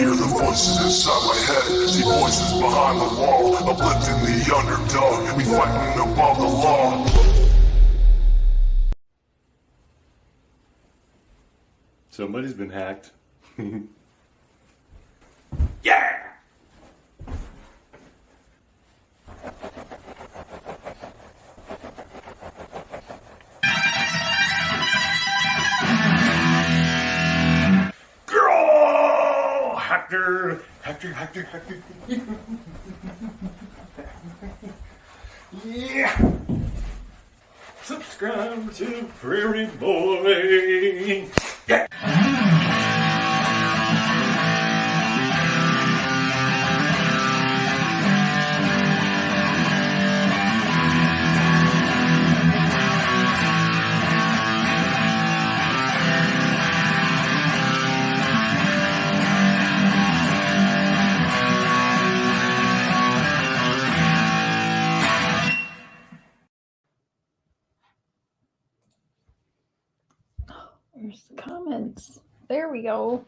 hear the voices inside my head. See voices behind the wall, uplifting the underdog. We fighting above the law. Somebody's been hacked. Yeah! Girl! Hacker! Hacker! Yeah! Subscribe to Prairie Boy! Yeah! There's the comments. There we go.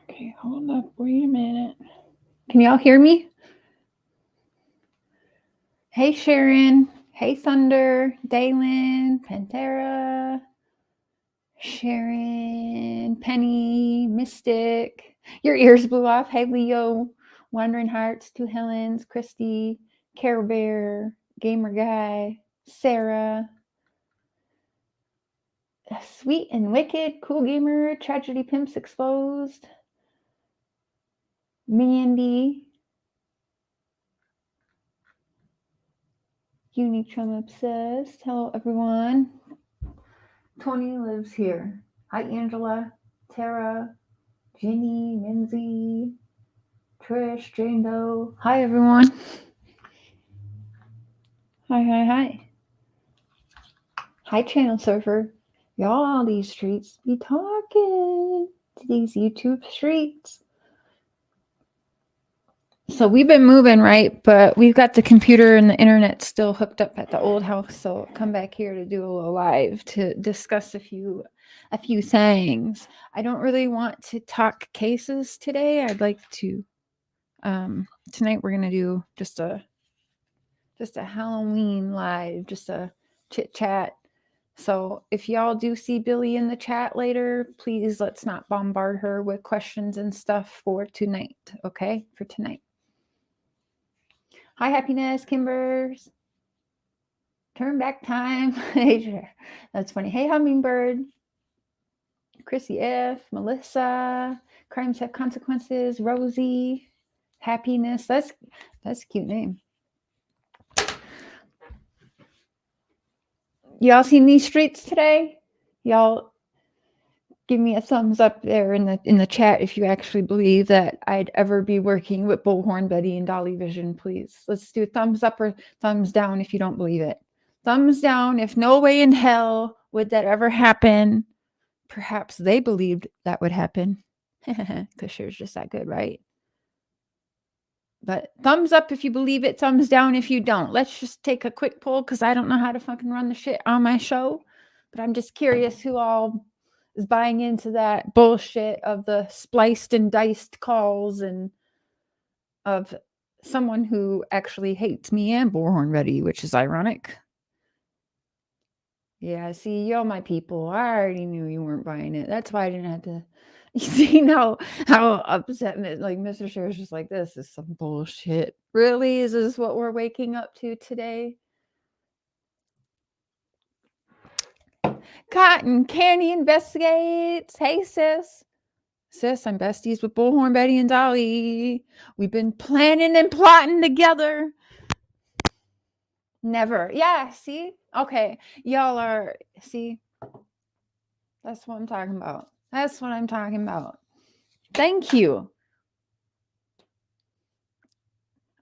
Okay, hold up. Wait a minute. Can y'all hear me? Hey, Sharon. Hey, Thunder. Daylin. Pantera. Sharon. Penny. Mystic. Your ears blew off. Hey, Leo. Wandering Hearts. Two Helens. Christy. Care Bear. Gamer Guy. Sarah. Sweet and Wicked. Cool Gamer. Tragedy Pimps Exposed. Mandy. Unique Chum Obsessed. Hello, everyone. Tony lives here. Hi, Angela, Tara, Jenny, Lindsay, Trish, Jane Doe. Hi, everyone. Hi. Hi, Channel Surfer. Y'all, these streets be talking to these YouTube streets. So we've been moving, right? But we've got the computer and the internet still hooked up at the old house. So I'll come back here to do a little live to discuss a few things. I don't really want to talk cases today. I'd like to tonight we're gonna do just a Halloween live, just a chit chat. So if y'all do see Billy in the chat later, please let's not bombard her with questions and stuff for tonight. Okay, for tonight. Hi, Happiness, Kimbers. Turn back time. That's funny. Hey, Hummingbird. Chrissy F. Melissa. Crimes Have Consequences. Rosie. Happiness. That's a cute name. Y'all seen these streets today? Y'all give me a thumbs up there in the chat if you actually believe that I'd ever be working with Bullhorn Betty and Dolly Vision, please. Let's do a thumbs up or thumbs down if you don't believe it. Thumbs down if no way in hell would that ever happen. Perhaps they believed that would happen. Because she's just that good, right? But thumbs up if you believe it, thumbs down if you don't. Let's just take a quick poll because I don't know how to fucking run the shit on my show. But I'm just curious who all is buying into that bullshit of the spliced and diced calls and of someone who actually hates me and Bullhorn Betty, which is ironic. Yeah, see, y'all my people. I already knew you weren't buying it. That's why I didn't have to. You see how upset like Mr. Cher's just like, this is some bullshit. Really? Is this what we're waking up to today? Cotton Candy Investigates. Hey, sis. Sis, I'm besties with Bullhorn Betty and Dolly. We've been planning and plotting together. Never. Yeah, see? Okay. Y'all are, see? That's what I'm talking about. That's what I'm talking about. Thank you.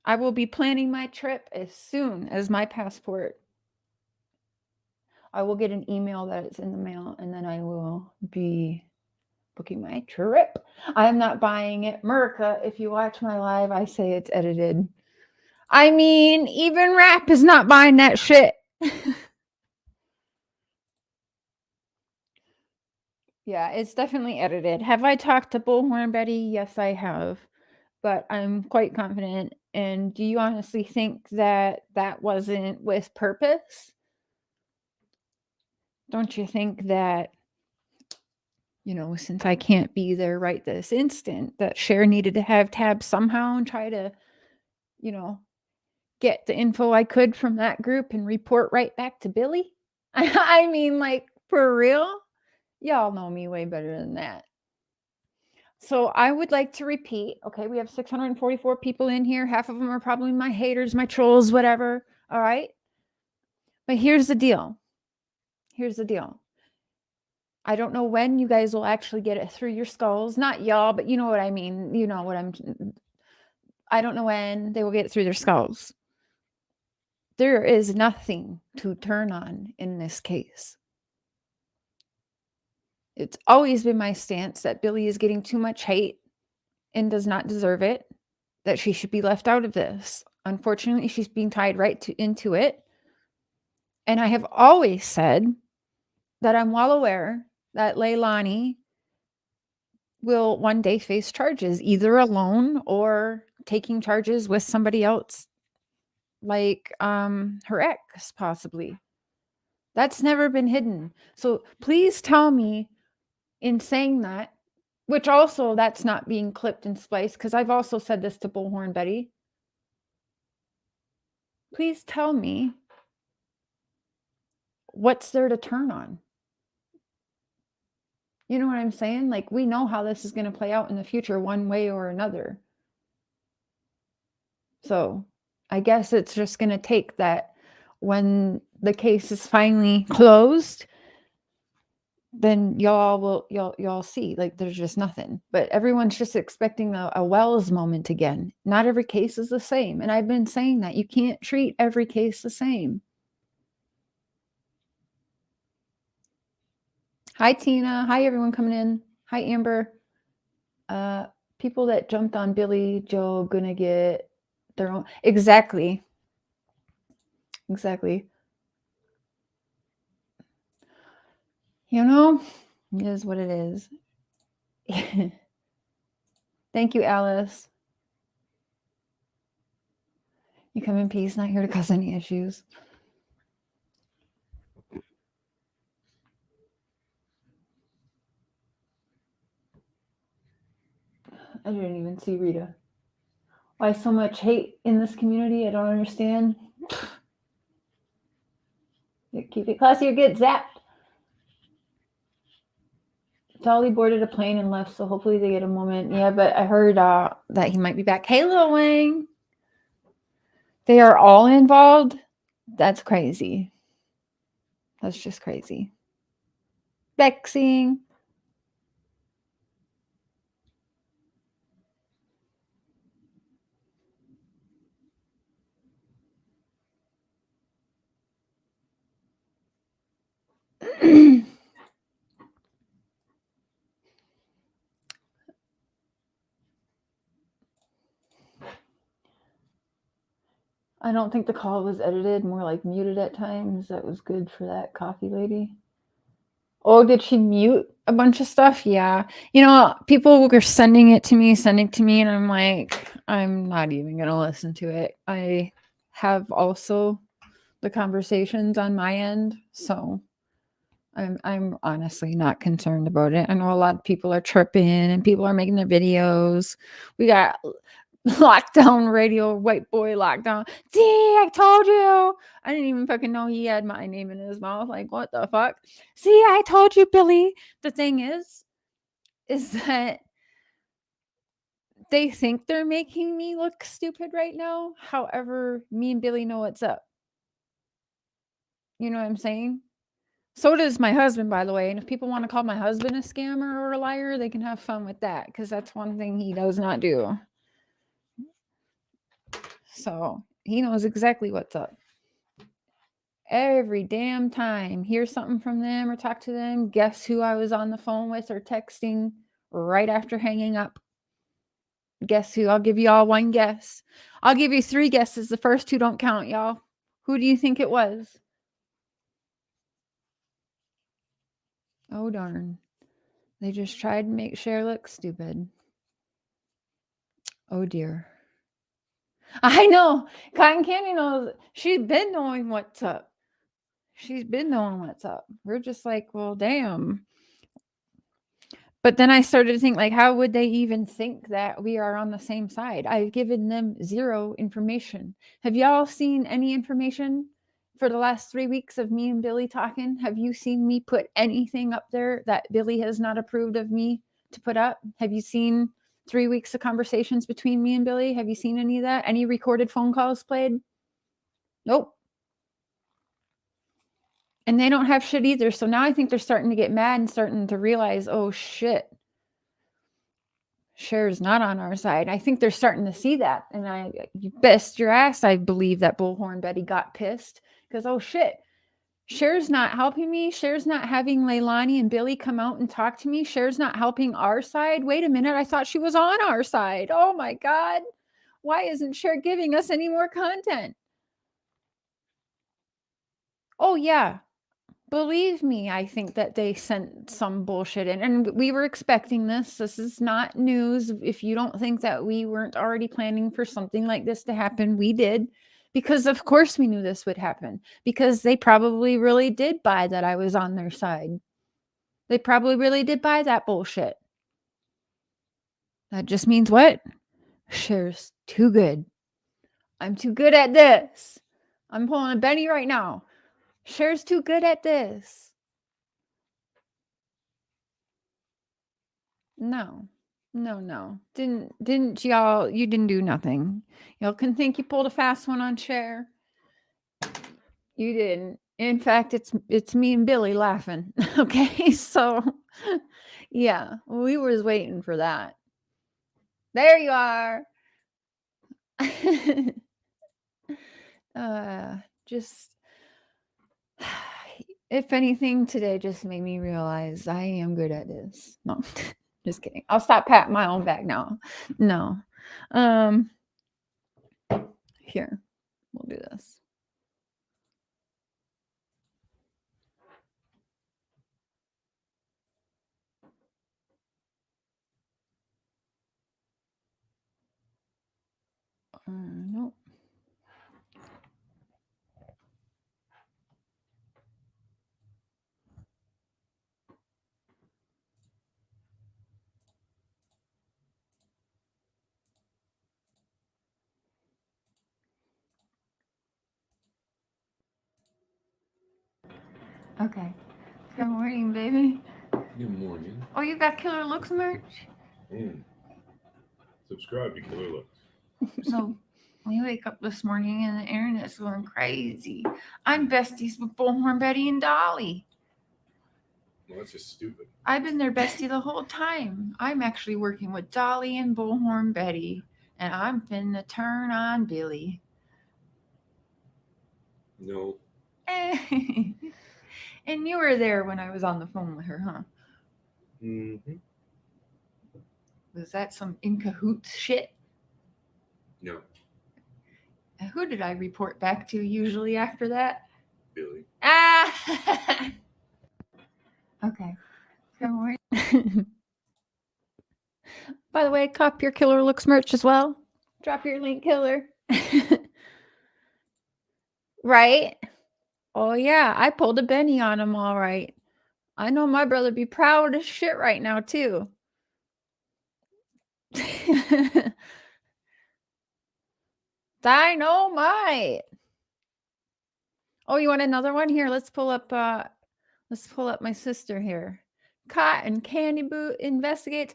I will be planning my trip as soon as my passport. I will get an email that it's in the mail, and then I will be booking my trip. I am not buying it. Murica, if you watch my live, I say it's edited. I mean, even Rap is not buying that shit. Yeah, it's definitely edited. Have I talked to Bullhorn Betty? Yes, I have. But I'm quite confident. And do you honestly think that that wasn't with purpose? Don't you think that, since I can't be there right this instant, that Cher needed to have tabs somehow and try to, you know, get the info I could from that group and report right back to Billy? I mean, like, for real? Y'all know me way better than that. So I would like to repeat, okay, we have 644 people in here. Half of them are probably my haters, my trolls, whatever. All right. But here's the deal. Here's the deal. I don't know when you guys will actually get it through your skulls. Not y'all, but you know what I mean. You know what I don't know when they will get it through their skulls. There is nothing to turn on in this case. It's always been my stance that Billy is getting too much hate and does not deserve it, that she should be left out of this. Unfortunately, she's being tied into it. And I have always said that I'm well aware that Leilani will one day face charges, either alone or taking charges with somebody else, like her ex, possibly. That's never been hidden. So please tell me, in saying that, which also that's not being clipped and spliced, because I've also said this to Bullhorn Betty. Please tell me what's there to turn on. You know what I'm saying? Like, we know how this is going to play out in the future one way or another. So I guess it's just going to take that when the case is finally closed, then y'all see, like, there's just nothing. But everyone's just expecting a Wells moment again. Not every case is the same. And I've been saying that you can't treat every case the same. Hi, Tina. Hi, everyone coming in. Hi, Amber. People that jumped on Billy Joe gonna get their own. Exactly. Exactly. It is what it is. Thank you, Alice. You come in peace, not here to cause any issues. I didn't even see Rita. Why so much hate in this community? I don't understand. Keep it classy or get zapped. Dolly boarded a plane and left, so hopefully they get a moment. Yeah, but I heard that he might be back. Hey, Lil Wang. They are all involved? That's crazy. That's just crazy. Vexing. I don't think the call was edited, more like muted at times. That was good for that coffee lady. Oh, did she mute a bunch of stuff? Yeah. People were sending it to me, and I'm like, I'm not even going to listen to it. I have also the conversations on my end, so I'm honestly not concerned about it. I know a lot of people are tripping and people are making their videos. We got lockdown radio, white boy lockdown. See, I told you. I didn't even fucking know he had my name in his mouth. Like, what the fuck? See, I told you, Billy. The thing is that they think they're making me look stupid right now. However, me and Billy know what's up. You know what I'm saying? So does my husband, by the way. And if people want to call my husband a scammer or a liar, they can have fun with that, because that's one thing he does not do. So he knows exactly what's up. Every damn time, hear something from them or talk to them, guess who I was on the phone with or texting right after hanging up? Guess who? I'll give you all one guess. I'll give you 3 guesses. The first 2 don't count, y'all. Who do you think it was? Oh, darn. They just tried to make Cher look stupid. Oh dear. I know. Cotton Candy knows. She's been knowing what's up. She's been knowing what's up. We're just like, well, damn. But then I started to think, like, how would they even think that we are on the same side? I've given them zero information. Have y'all seen any information for the last 3 weeks of me and Billy talking? Have you seen me put anything up there that Billy has not approved of me to put up? Have you seen 3 weeks of conversations between me and Billy? Have you seen any of that? Any recorded phone calls played? Nope. And they don't have shit either. So now I think they're starting to get mad and starting to realize, oh shit, Cher's not on our side. I think they're starting to see that. And you best your ass, I believe that Bullhorn Betty got pissed because, oh shit, Cher's not helping me. Cher's not having Leilani and Billy come out and talk to me. Cher's not helping our side. Wait a minute. I thought she was on our side. Oh my God. Why isn't Cher giving us any more content? Oh, yeah. Believe me, I think that they sent some bullshit in, and we were expecting this. This is not news. If you don't think that we weren't already planning for something like this to happen, we did. Because of course we knew this would happen. Because they probably really did buy that I was on their side. They probably really did buy that bullshit. That just means what? Cher's too good. I'm too good at this. I'm pulling a Benny right now. Cher's too good at this. No. Didn't y'all, you didn't do nothing. Y'all can think you pulled a fast one on Cher. You didn't. In fact, it's me and Billy laughing. Okay, so yeah, we was waiting for that. There you are. Just if anything, today just made me realize I am good at this. No, just kidding. I'll stop patting my own back now. No. Here, we'll do this. Nope. Okay. Good morning, baby. Good morning. Oh, you got Killer Looks merch? Subscribe to Killer Looks. So we wake up this morning and the internet's going crazy. I'm besties with Bullhorn Betty and Dolly. Well, that's just stupid. I've been their bestie the whole time. I'm actually working with Dolly and Bullhorn Betty, and I'm finna turn on Billy. No. And you were there when I was on the phone with her, huh? Mm-hmm. Was that some in cahoots shit? No. And who did I report back to usually after that? Billy. Ah! Okay. Good morning. By the way, cop your Killer Looks merch as well. Drop your link, Killer. Right? Oh, yeah. I pulled a Benny on him, all right. I know my brother be proud as shit right now, too. Dynamite. Oh, you want another one? Here, let's pull up my sister here. Cotton Candy investigates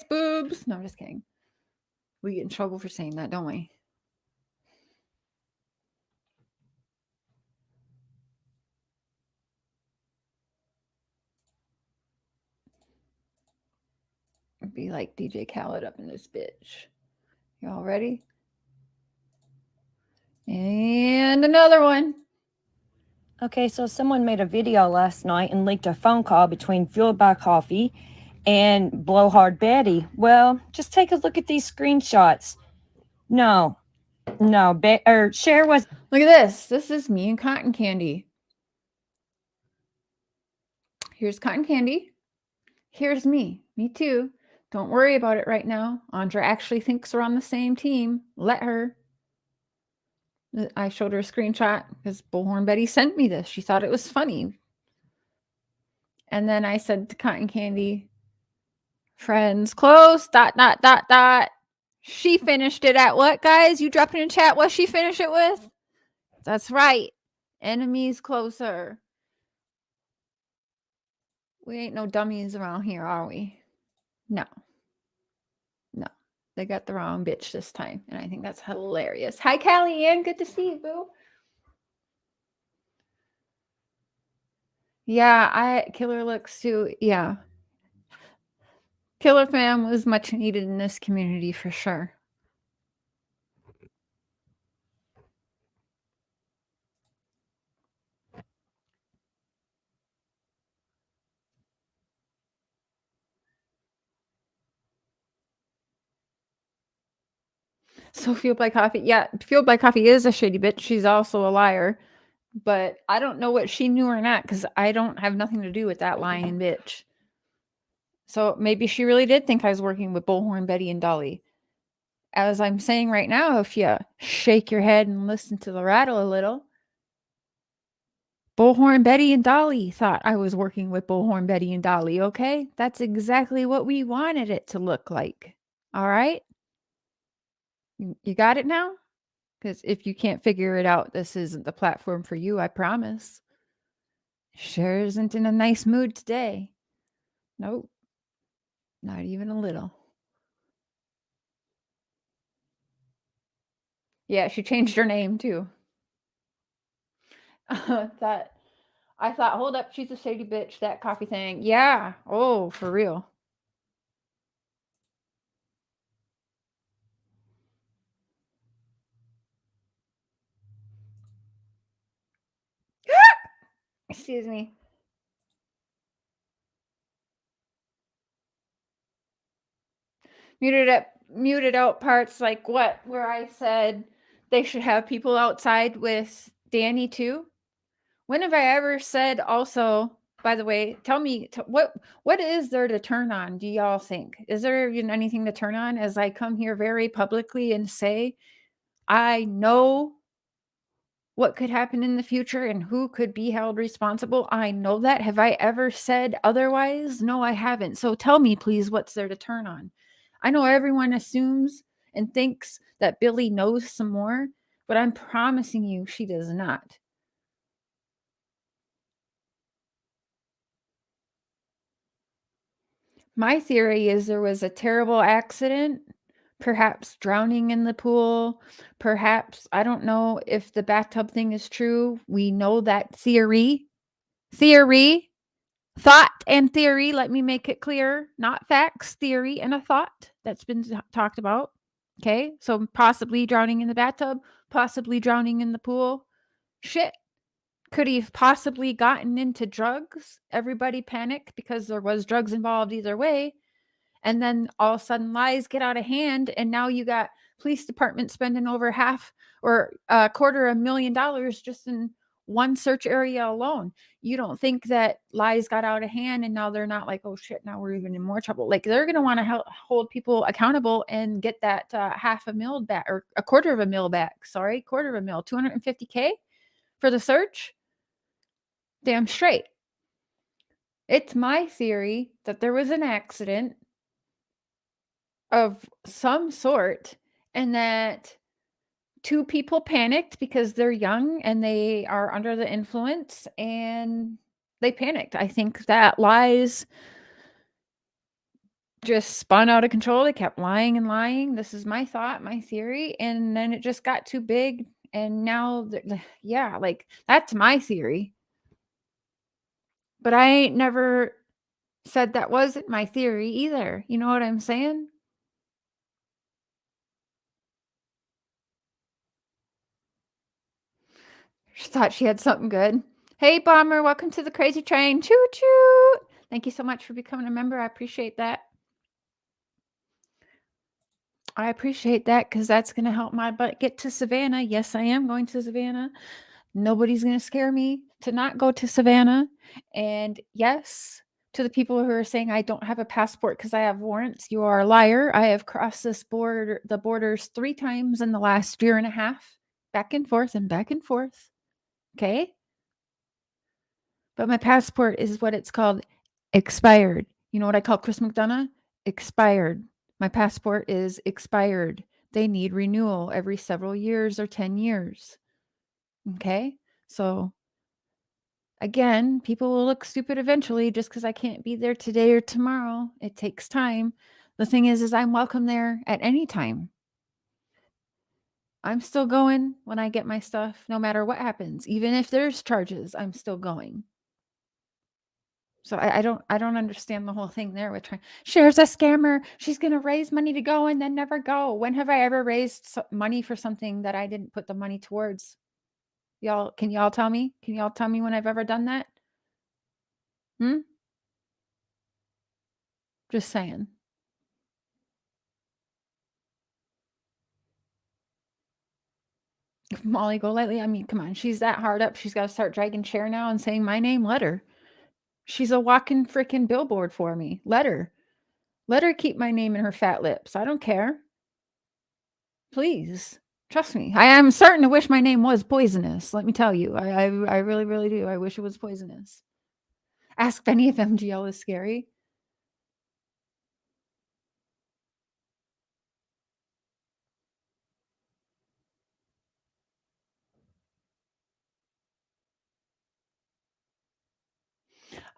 boobs. No, I'm just kidding. We get in trouble for saying that, don't we? It'd be like DJ Khaled up in this bitch. Y'all ready? And another one. Okay, so someone made a video last night and leaked a phone call between Fueled by Coffee and Blowhard Betty. Well, just take a look at these screenshots. No, Cher was. Look at this. This is me and Cotton Candy. Here's Cotton Candy. Here's me. Me too. Don't worry about it right now. Andra actually thinks we're on the same team. Let her. I showed her a screenshot because Bullhorn Betty sent me this. She thought it was funny. And then I said to Cotton Candy, friends, close, dot, dot, dot, dot. She finished it at what, guys? You dropped it in chat what she finished it with? That's right. Enemies closer. We ain't no dummies around here, are we? No. No. They got the wrong bitch this time. And I think that's hilarious. Hi, Callie Ann. Good to see you, boo. Yeah, Killer looks too. Yeah. Killer fam was much needed in this community for sure. So Fueled by Coffee. Yeah, Fueled by Coffee is a shitty bitch. She's also a liar. But I don't know what she knew or not because I don't have nothing to do with that lying bitch. So maybe she really did think I was working with Bullhorn Betty and Dolly. As I'm saying right now, if you shake your head and listen to the rattle a little, Bullhorn Betty and Dolly thought I was working with Bullhorn Betty and Dolly, okay? That's exactly what we wanted it to look like. All right? You got it now? Because if you can't figure it out, this isn't the platform for you, I promise. Sure isn't in a nice mood today. Nope. Not even a little. Yeah, she changed her name too. I thought, hold up, she's a shady bitch, that coffee thing. Yeah. Oh, for real. Excuse me. Muted out parts like what? Where I said they should have people outside with Danny too? When have I ever said also, by the way, tell me what is there to turn on, do y'all think? Is there even anything to turn on as I come here very publicly and say I know what could happen in the future and who could be held responsible? I know that. Have I ever said otherwise? No, I haven't. So tell me, please, what's there to turn on? I know everyone assumes and thinks that Billy knows some more, but I'm promising you she does not. My theory is there was a terrible accident, perhaps drowning in the pool, perhaps, I don't know if the bathtub thing is true. We know that theory, thought and theory, let me make it clear, not facts, theory and a thought that's been talked about. Okay, so possibly drowning in the bathtub, possibly drowning in the pool. Shit. Could he have possibly gotten into drugs? Everybody panicked because there was drugs involved either way. And then all of a sudden lies get out of hand. And now you got police department spending over half or $250,000 just in one search area alone. You don't think that lies got out of hand and now they're not like, oh shit, now we're even in more trouble. Like they're going to want to hold people accountable and get that $500,000 back or $250,000 back. Sorry, $250,000, $250K for the search. Damn straight. It's my theory that there was an accident of some sort and that two people panicked because they're young and they are under the influence and they panicked. I think that lies just spun out of control. They kept lying and lying. This is my thought, my theory. And then it just got too big. And now, yeah, like that's my theory. But I ain't never said that wasn't my theory either. You know what I'm saying? She thought she had something good. Hey, Bomber, welcome to the Crazy Train. Choo choo. Thank you so much for becoming a member. I appreciate that. I appreciate that because that's going to help my butt get to Savannah. Yes, I am going to Savannah. Nobody's going to scare me to not go to Savannah. And yes, To the people who are saying I don't have a passport because I have warrants, you are a liar. I have crossed the borders 3 times in the last year and a half, back and forth and back and forth. Okay? But my passport is what it's called, expired. You know what I call Chris McDonough? Expired. My passport is expired. They need renewal every several years or 10 years. Okay? So again, people will look stupid eventually just because I can't be there today or tomorrow. It takes time. The thing is I'm welcome there at any time. I'm still going when I get my stuff, no matter what happens. Even if there's charges, I'm still going. So I don't understand the whole thing there with trying. Cher's a scammer. She's gonna raise money to go and then never go. When have I ever raised money for something that I didn't put the money towards? Can y'all tell me? Can y'all tell me when I've ever done that? Just saying. Molly Golightly, I mean, come on, she's that hard up. She's got to start dragging Cher now and saying my name. Let her. She's a walking freaking billboard for me. Let her. Let her keep my name in her fat lips. I don't care. Please. Trust me. I am starting to wish my name was poisonous. Let me tell you. I really, really do. I wish it was poisonous. Ask Benny if MGL is scary.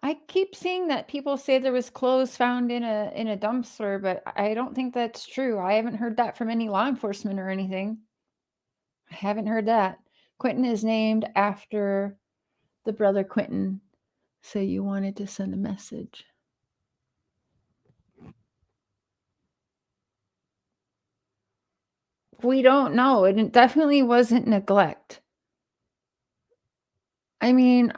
I keep seeing that people say there was clothes found in a dumpster, but I don't think that's true. I haven't heard that from any law enforcement or anything. I haven't heard that. Quentin is named after the brother Quentin. So you wanted to send a message. We don't know. It definitely wasn't neglect. I mean,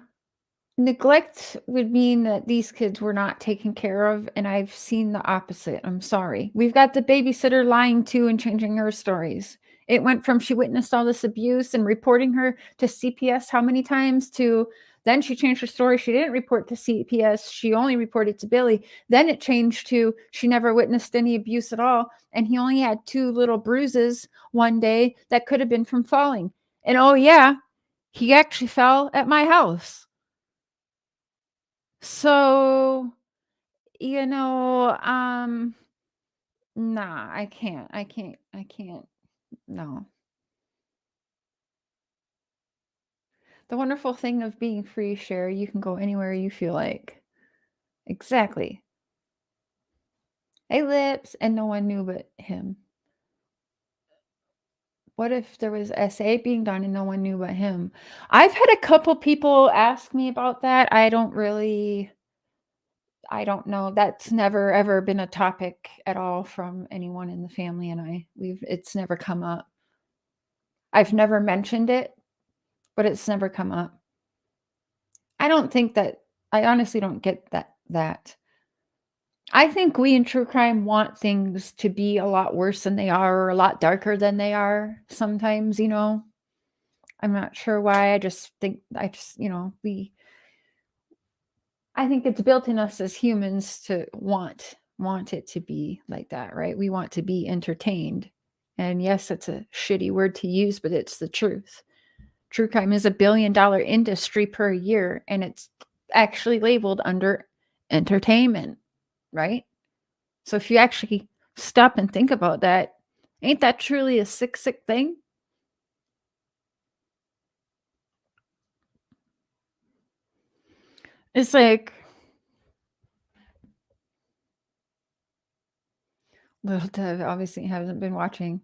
neglect would mean that these kids were not taken care of, and I've seen the opposite. I'm sorry. We've got the babysitter lying to and changing her stories. It went from she witnessed all this abuse and reporting her to CPS how many times to then she changed her story. She didn't report to CPS. She only reported to Billy. Then it changed to she never witnessed any abuse at all. And he only had 2 little bruises one day that could have been from falling. And oh, yeah, he actually fell at my house. So, nah, I can't. No. The wonderful thing of being free, Cher, you can go anywhere you feel like. Exactly. Hey, Lips, and no one knew but him. What if there was SA being done and no one knew but him? I've had a couple people ask me about that. I don't know. That's never ever been a topic at all from anyone in the family and I. It's never come up. I've never mentioned it, but it's never come up. I honestly don't get that. I think we in true crime want things to be a lot worse than they are or a lot darker than they are sometimes, I'm not sure why. I think it's built in us as humans to want it to be like that, right? We want to be entertained. And yes, it's a shitty word to use, but it's the truth. True crime is $1 billion industry per year, and it's actually labeled under entertainment, right? So if you actually stop and think about that, ain't that truly a sick, sick thing? It's like Little Dev obviously hasn't been watching.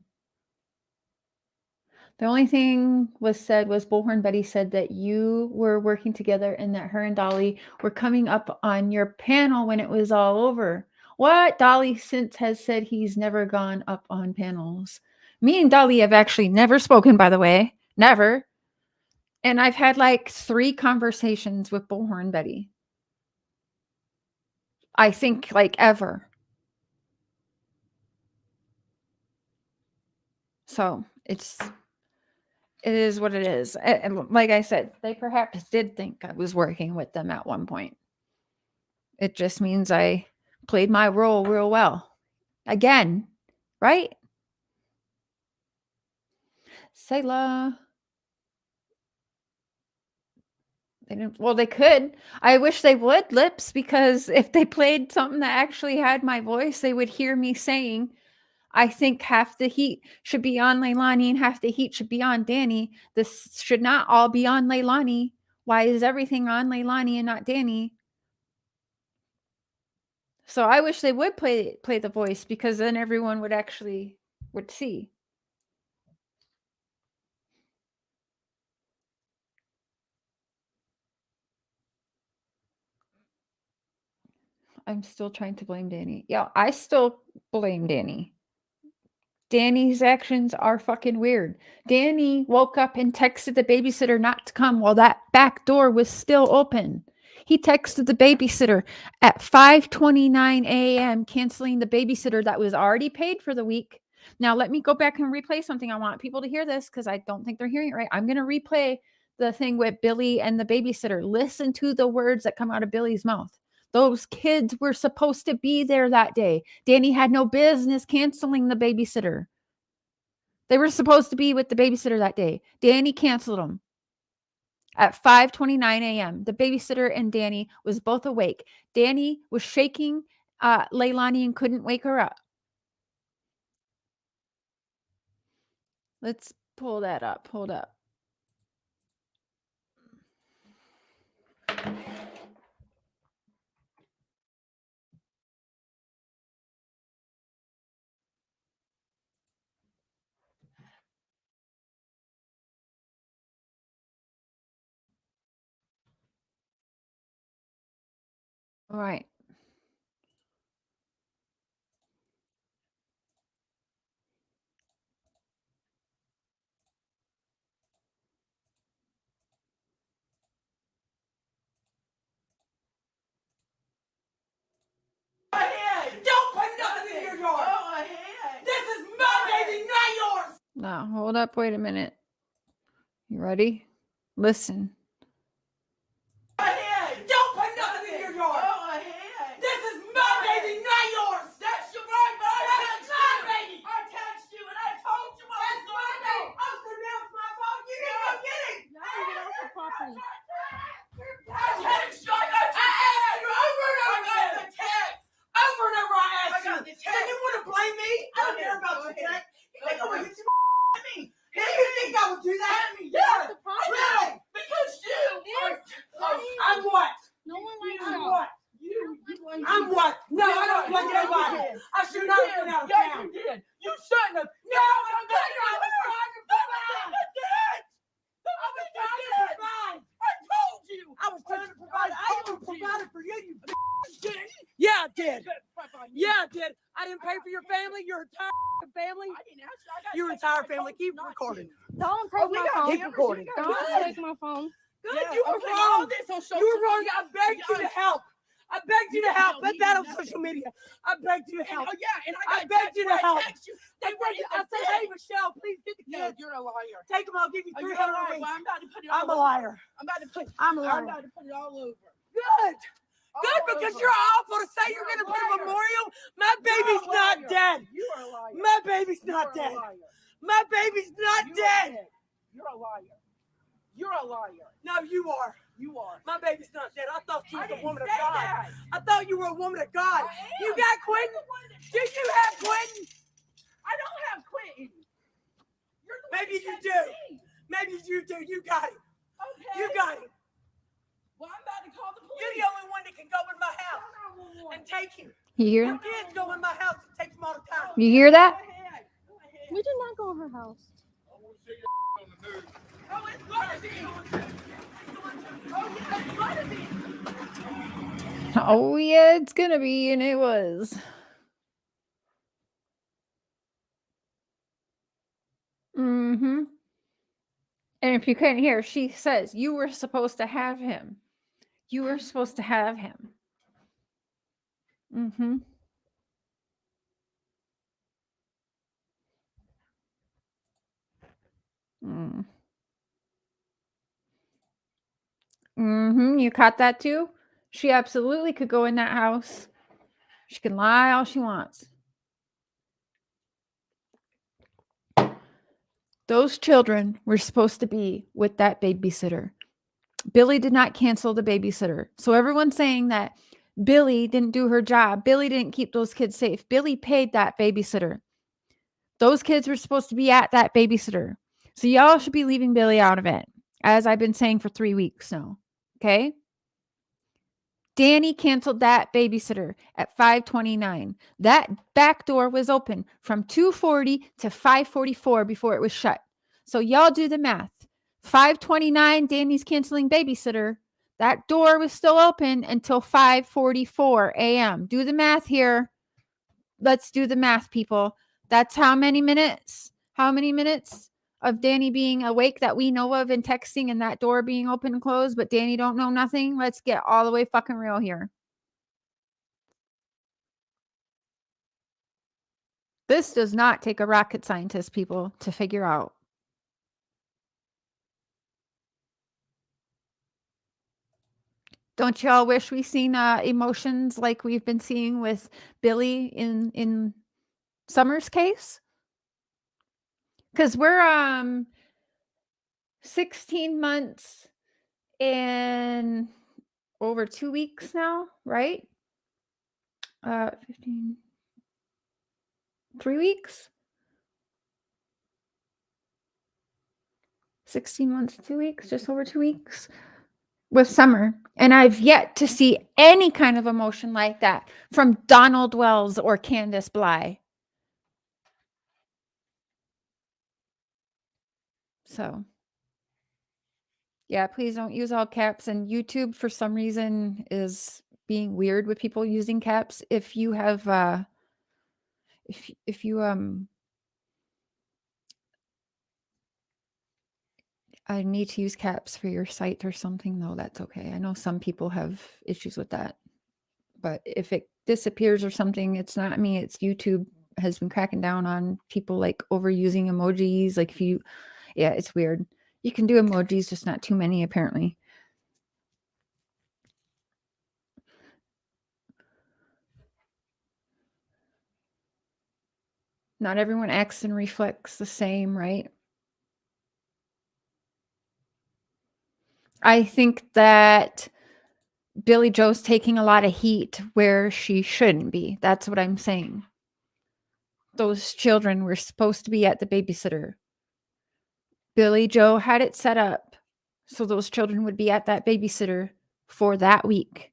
The only thing was said was Bullhorn Betty said that you were working together and that her and Dolly were coming up on your panel when it was all over. What? Dolly since has said he's never gone up on panels. Me and Dolly have actually never spoken, by the way. Never. And I've had like 3 conversations with Bullhorn Betty. I think like ever. So it is what it is. And like I said, they perhaps did think I was working with them at one point. It just means I played my role real well. Again, right? Sayla. They didn't, well, they could. I wish they would, Lips, because if they played something that actually had my voice, they would hear me saying, I think half the heat should be on Leilani and half the heat should be on Danny. This should not all be on Leilani. Why is everything on Leilani and not Danny? So I wish they would play the voice, because then everyone would actually would see. I'm still trying to blame Danny. Yeah, I still blame Danny. Danny's actions are fucking weird. Danny woke up and texted the babysitter not to come while that back door was still open. He texted the babysitter at 5:29 a.m. canceling the babysitter that was already paid for the week. Now let me go back and replay something. I want people to hear this because I don't think they're hearing it right. I'm going to replay the thing with Billy and the babysitter. Listen to the words that come out of Billy's mouth. Those kids were supposed to be there that day. Danny had no business canceling the babysitter. They were supposed to be with the babysitter that day. Danny canceled them at 5:29 a.m. The babysitter and Danny was both awake. Danny was shaking Leilani and couldn't wake her up. Let's pull that up. Hold up. All right. Don't put nothing in your yard. Go ahead. This is my baby, not yours. Now, hold up. Wait a minute. You ready? Listen. Go ahead. Don't put nothing in your yard. Go ahead. This is my baby, not yours. That's your right, baby. That's my baby. I texted you and I told you that's my baby. I'm going to my phone. You need to go get it. Now you get off the property. I text you. I asked you over and over. I got the text. Over and over I asked you. So you want to blame me? I don't care about your text. You think I'm going to hit you at me? Do you think I would do that? Yeah. Really? Because you are... I'm what? No one likes I'm you. what? I'm what? No, I don't like anybody. I should not have been out of town. You did. You shouldn't have. No, I'm not. I did. I told you. I was trying to provide. I even provided for you. You didn't. Yeah, I did. Yeah, I did. I didn't pay for your family. Your entire family. I didn't ask you. Your entire family. Keep recording. Don't take my phone. Keep recording. Don't take my phone. Good. You were wrong. You were wrong. I begged you to help. I begged you to help. Put that on social media. I begged you to help. I begged you to help. I said, hey, Michelle, please get the kids. You're a liar. Take them. I'll give you 300 a week. I'm a liar. I'm about to put it all over. Good. Good, because you're awful to say you're going to put a memorial. My baby's not dead. You are a liar. My baby's not dead. My baby's not dead. You're a liar. You're a liar. No, you are. You are. My baby's not dead. I thought you was a woman of God. I thought you were a woman of God. You got Quentin? Did you have Quentin? I don't have Quentin. Maybe you do. Maybe you do. You got him. Okay. You got him. Well, I'm about to call the police. You're the only one that can go in my house and take him. You hear Your that? kids go in my house and take him all the time. You hear that? Go ahead. We did not go in her house. Oh, it's gonna be. Oh, yeah, it's gonna be. Oh, yeah, it's going to be. And it was. Mm-hmm. And if you couldn't hear, she says, you were supposed to have him. You were supposed to have him. Mm-hmm. Mm. Mm-hmm. You caught that too? She absolutely could go in that house. She can lie all she wants. Those children were supposed to be with that babysitter. Billy did not cancel the babysitter. So everyone's saying that Billy didn't do her job. Billy didn't keep those kids safe. Billy paid that babysitter. Those kids were supposed to be at that babysitter. So y'all should be leaving Billy out of it, as I've been saying for 3 weeks now. Okay? Danny canceled that babysitter at 5:29. That back door was open from 2:40 to 5:44 before it was shut. So y'all do the math. 5:29, Danny's canceling babysitter. That door was still open until 5:44 a.m. Do the math here. Let's do the math, people. That's how many minutes? How many minutes of Danny being awake that we know of and texting and that door being open and closed, but Danny don't know nothing? Let's get all the way fucking real here. This does not take a rocket scientist, people, to figure out. Don't y'all wish we seen emotions like we've been seeing with Billy in Summer's case? Because we're 16 months and over 2 weeks now, right? 15, 3 weeks? 16 months, 2 weeks, just over 2 weeks with Summer. And I've yet to see any kind of emotion like that from Donald Wells or Candace Bly. So, yeah, please don't use all caps. And YouTube, for some reason, is being weird with people using caps. If you have, if you I need to use caps for your site or something, though, that's okay. I know some people have issues with that. But if it disappears or something, it's not me, it's YouTube has been cracking down on people like overusing emojis. Like if you, yeah, it's weird. You can do emojis, just not too many, apparently. Not everyone acts and reflects the same, right? I think that Billy Joe's taking a lot of heat where she shouldn't be. That's what I'm saying. Those children were supposed to be at the babysitter. Billy Joe had it set up so those children would be at that babysitter for that week.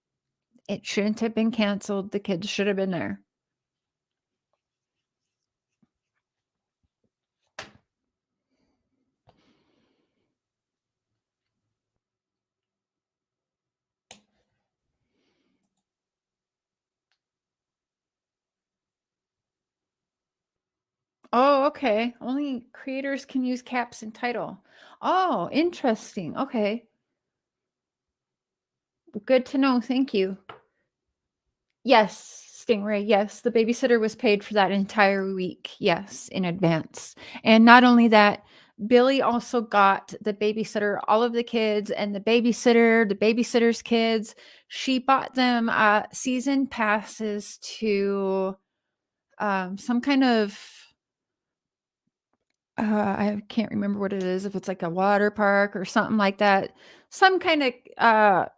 It shouldn't have been canceled. The kids should have been there. Oh, okay. Only creators can use caps in title. Oh, interesting. Okay. Good to know. Thank you. Yes, Stingray. Yes, the babysitter was paid for that entire week. Yes, in advance. And not only that, Billy also got the babysitter, all of the kids, and the babysitter, the babysitter's kids. She bought them season passes to some kind of I can't remember what it is, if it's like a water park or something like that. Some kind of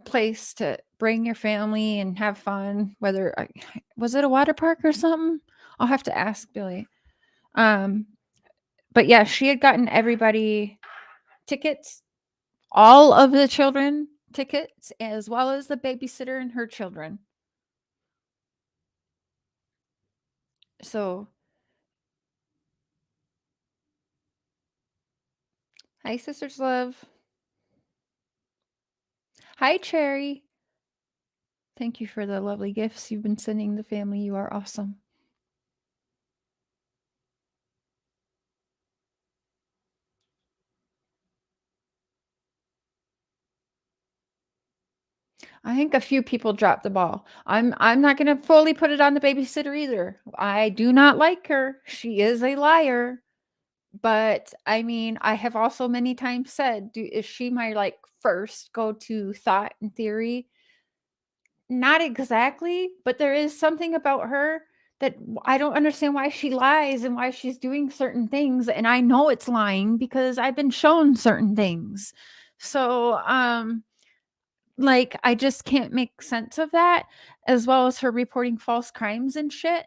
place to bring your family and have fun. Whether was it a water park or something? I'll have to ask Billy. But yeah, she had gotten everybody tickets, all of the children tickets, as well as the babysitter and her children. So, hi, sisters love. Hi, Cherry. Thank you for the lovely gifts you've been sending the family. You are awesome. I think a few people dropped the ball. I'm not going to fully put it on the babysitter either. I do not like her. She is a liar. But I mean, I have also many times said, is she my like first go to thought and theory? Not exactly, but there is something about her that I don't understand why she lies and why she's doing certain things. And I know it's lying because I've been shown certain things. So, like, I just can't make sense of that, as well as her reporting false crimes and shit.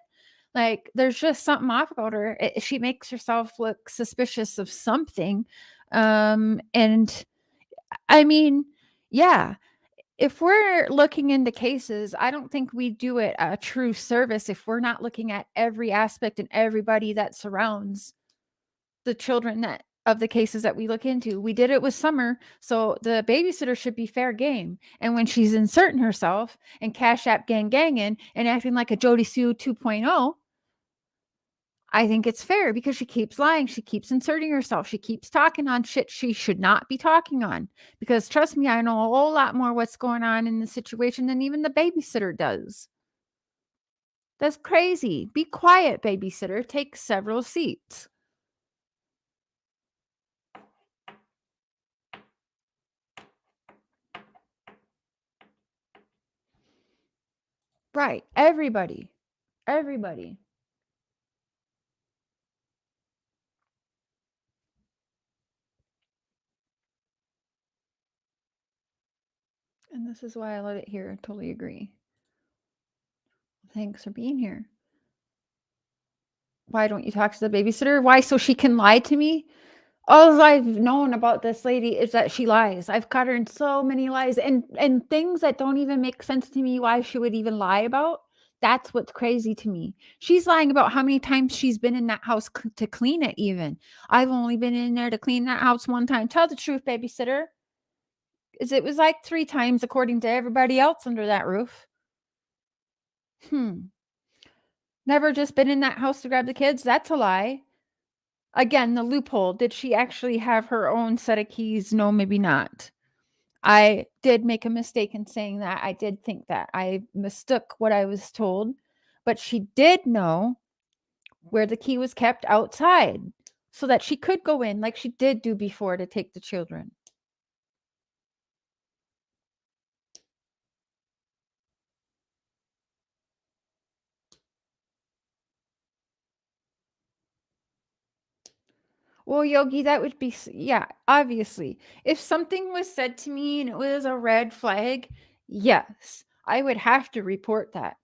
Like, there's just something off about her. She makes herself look suspicious of something. And I mean, yeah, if we're looking into cases, I don't think we do it a true service if we're not looking at every aspect and everybody that surrounds the children that of the cases that we look into. We did it with Summer, so the babysitter should be fair game. And when she's inserting herself and Cash App ganging and acting like a Jody Sue 2.0, I think it's fair because she keeps lying. She keeps inserting herself. She keeps talking on shit she should not be talking on. Because trust me, I know a whole lot more what's going on in the situation than even the babysitter does. That's crazy. Be quiet, babysitter. Take several seats. Right. Everybody. Everybody. And this is why I let it here. I totally agree. Thanks for being here. Why don't you talk to the babysitter? Why? So she can lie to me? All I've known about this lady is that she lies. I've caught her in so many lies and things that don't even make sense to me why she would even lie about. That's what's crazy to me. She's lying about how many times she's been in that house to clean it even. I've only been in there to clean that house one time. Tell the truth, babysitter. It was like 3 times according to everybody else under that roof. Never just been in that house to grab the kids? That's a lie. Again, the loophole. Did she actually have her own set of keys? No, maybe not. I did make a mistake in saying that. I did think that. I mistook what I was told, but she did know where the key was kept outside so that she could go in like she did do before to take the children. Well, Yogi, that would be, yeah, obviously. If something was said to me and it was a red flag, yes, I would have to report that.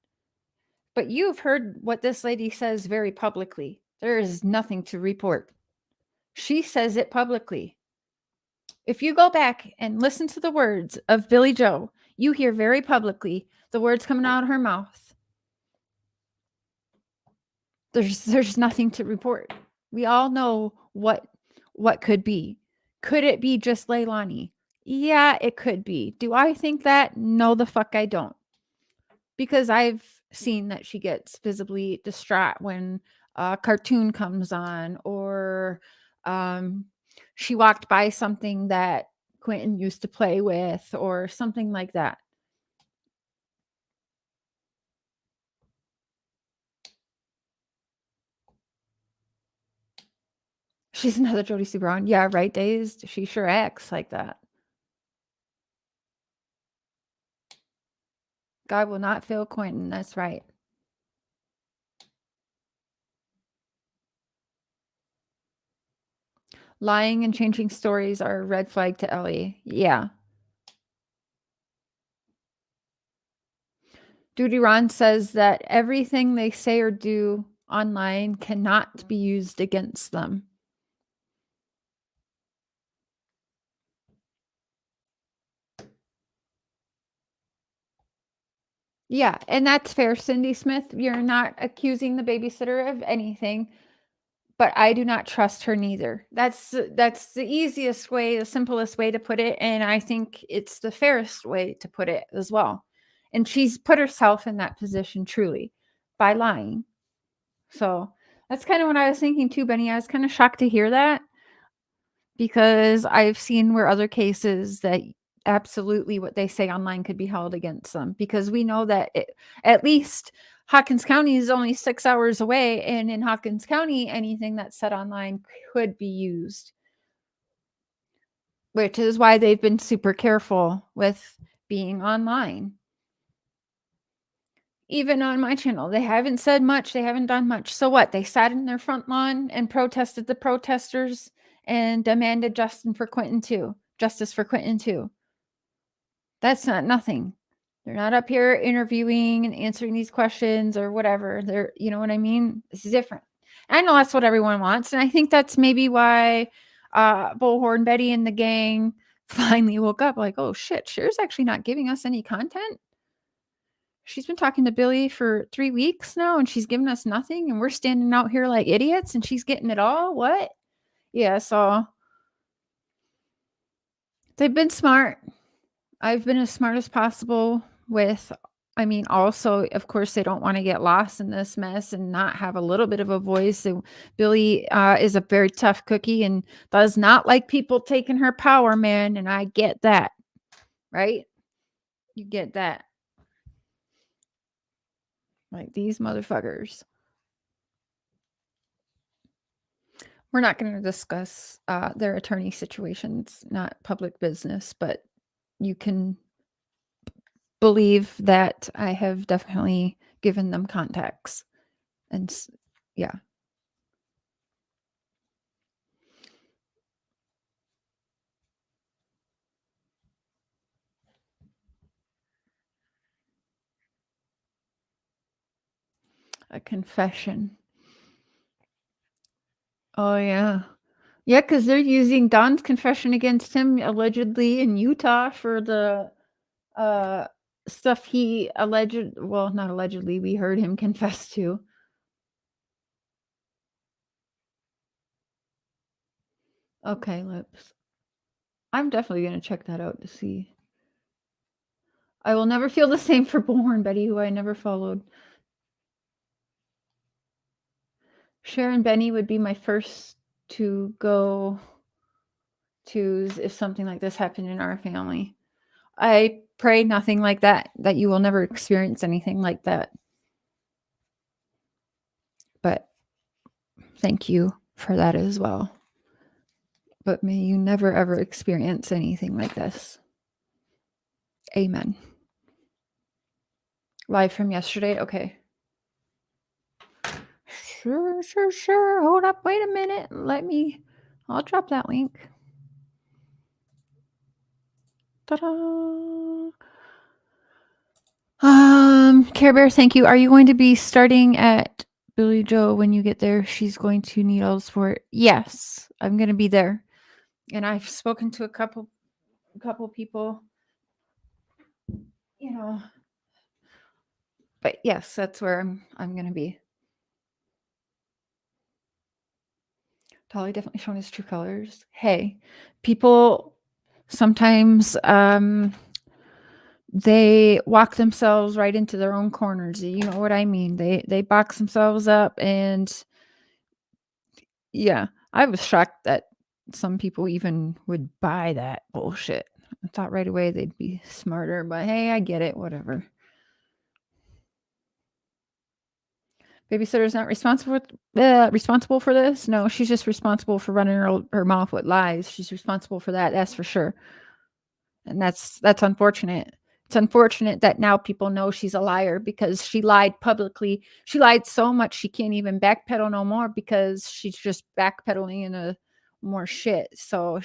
But you've heard what this lady says very publicly. There is nothing to report. She says it publicly. If you go back and listen to the words of Billy Joe, you hear very publicly the words coming out of her mouth. There's nothing to report. We all know what could be. Could it be just Leilani? Yeah, it could be. Do I think that? No, the fuck I don't. Because I've seen that she gets visibly distraught when a cartoon comes on or she walked by something that Quentin used to play with or something like that. She's another Jodie Sue Brown. Yeah, right, Dazed. She sure acts like that. God will not fail Quentin. That's right. Lying and changing stories are a red flag to Ellie. Yeah. Duty Ron says that everything they say or do online cannot be used against them. Yeah, and that's fair, Cindy Smith. You're not accusing the babysitter of anything, but I do not trust her neither. That's the easiest way, the simplest way to put it, and I think it's the fairest way to put it as well. And she's put herself in that position truly by lying. So that's kind of what I was thinking too, Benny. I was kind of shocked to hear that because I've seen where other cases that absolutely what they say online could be held against them because we know that at least Hawkins County is only 6 hours away, and in Hawkins County, anything that's said online could be used, which is why they've been super careful with being online. Even on my channel, they haven't said much, they haven't done much. So what? They sat in their front lawn and protested the protesters and demanded justice for Quentin too. That's not nothing. They're not up here interviewing and answering these questions or whatever. They're, you know what I mean? This is different. I know that's what everyone wants. And I think that's maybe why Bullhorn Betty and the gang finally woke up like, oh shit, Cher's actually not giving us any content. She's been talking to Billy for 3 weeks now and she's giving us nothing. And we're standing out here like idiots and she's getting it all. What? Yeah, so they've been smart. I've been as smart as possible with, I mean, also, of course, they don't want to get lost in this mess and not have a little bit of a voice. So Billy is a very tough cookie and does not like people taking her power, man. And I get that, right? You get that. Like these motherfuckers. We're not going to discuss their attorney situations, not public business, but you can believe that I have definitely given them contacts. And yeah. A confession. Oh, yeah. Yeah, because they're using Don's confession against him allegedly in Utah for the stuff he not allegedly, we heard him confess to. Okay, Lips. I'm definitely going to check that out to see. I will never feel the same for Bullhorn Betty, who I never followed. Sharon Benny would be my first to go to if something like this happened in our family. I pray nothing like that you will never experience anything like that. But thank you for that as well. But may you never ever experience anything like this. Amen. Live from yesterday. Okay. Sure. Hold up. Wait a minute. I'll drop that link. Ta-da. Care Bear, thank you. Are you going to be starting at Billy Joe when you get there? She's going to need all the support. Yes, I'm going to be there. And I've spoken to a couple people, you know. But yes, that's where I'm going to be. Dolly definitely showing his true colors. Hey, people sometimes they walk themselves right into their own corners. You know what I mean? They box themselves up, and yeah, I was shocked that some people even would buy that bullshit. I thought right away they'd be smarter, but hey, I get it, whatever. Babysitter's not responsible for this. No, she's just responsible for running her mouth with lies. She's responsible for that. That's for sure. And that's unfortunate. It's unfortunate that now people know she's a liar because she lied publicly. She lied so much she can't even backpedal no more because she's just backpedaling into more shit. So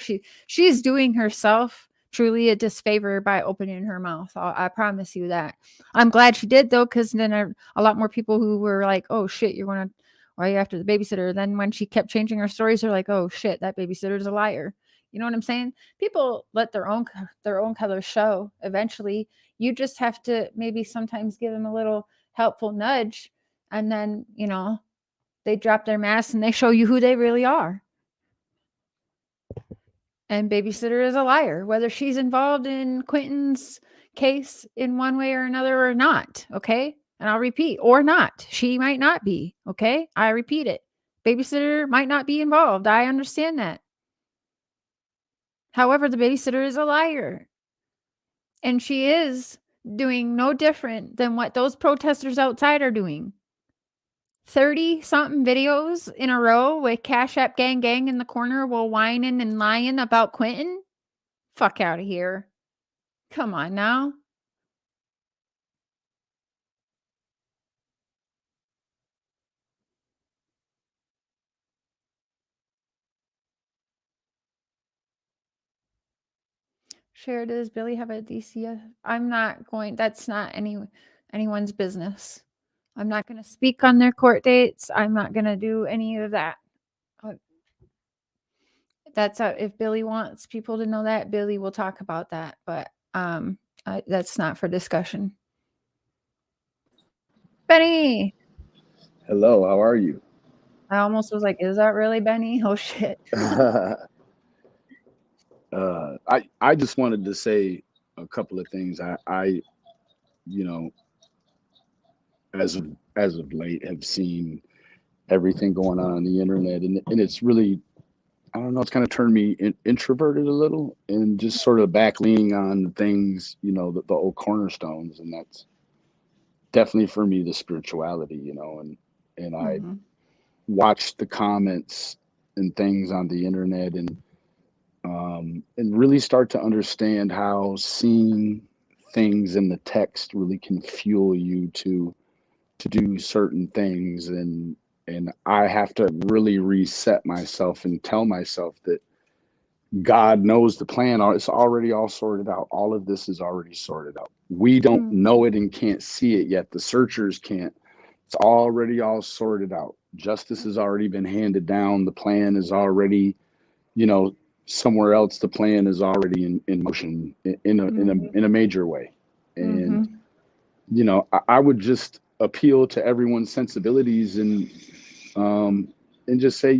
she's doing herself truly a disfavor by opening her mouth. I promise you that. I'm glad she did though, because then a lot more people who were like, "Oh shit, why are you after the babysitter?" Then when she kept changing her stories, they're like, "Oh shit, that babysitter's a liar." You know what I'm saying? People let their own colors show eventually. You just have to maybe sometimes give them a little helpful nudge, and then, they drop their mask and they show you who they really are. And babysitter is a liar, whether she's involved in Quentin's case in one way or another or not. Okay. And I'll repeat, or not. She might not be. Okay. I repeat it. Babysitter might not be involved. I understand that. However, the babysitter is a liar. And she is doing no different than what those protesters outside are doing. 30 something videos in a row with Cash App Gang Gang in the corner while whining and lying about Quentin. Fuck out of here. Come on now. Share, does Billy have a DCF? I'm not going, that's not anyone's business. I'm not going to speak on their court dates. I'm not going to do any of that. That's if Billy wants people to know that, Billy will talk about that, but that's not for discussion. Benny. Hello, how are you? I almost was like, is that really Benny? Oh shit. I just wanted to say a couple of things. I you know, as of late have seen everything going on the internet, and it's really, I don't know, it's kind of turned me introverted a little, and just sort of back leaning on things, the old cornerstones, and that's definitely for me the spirituality, and I watched the comments and things on the internet, and really start to understand how seeing things in the text really can fuel you to do certain things, and I have to really reset myself and tell myself that God knows the plan. It's already all sorted out. All of this is already sorted out. We don't know it and can't see it yet. The searchers can't. It's already all sorted out. Justice has already been handed down. The plan is already, somewhere else. The plan is already in motion in a major way. And I would just appeal to everyone's sensibilities and just say,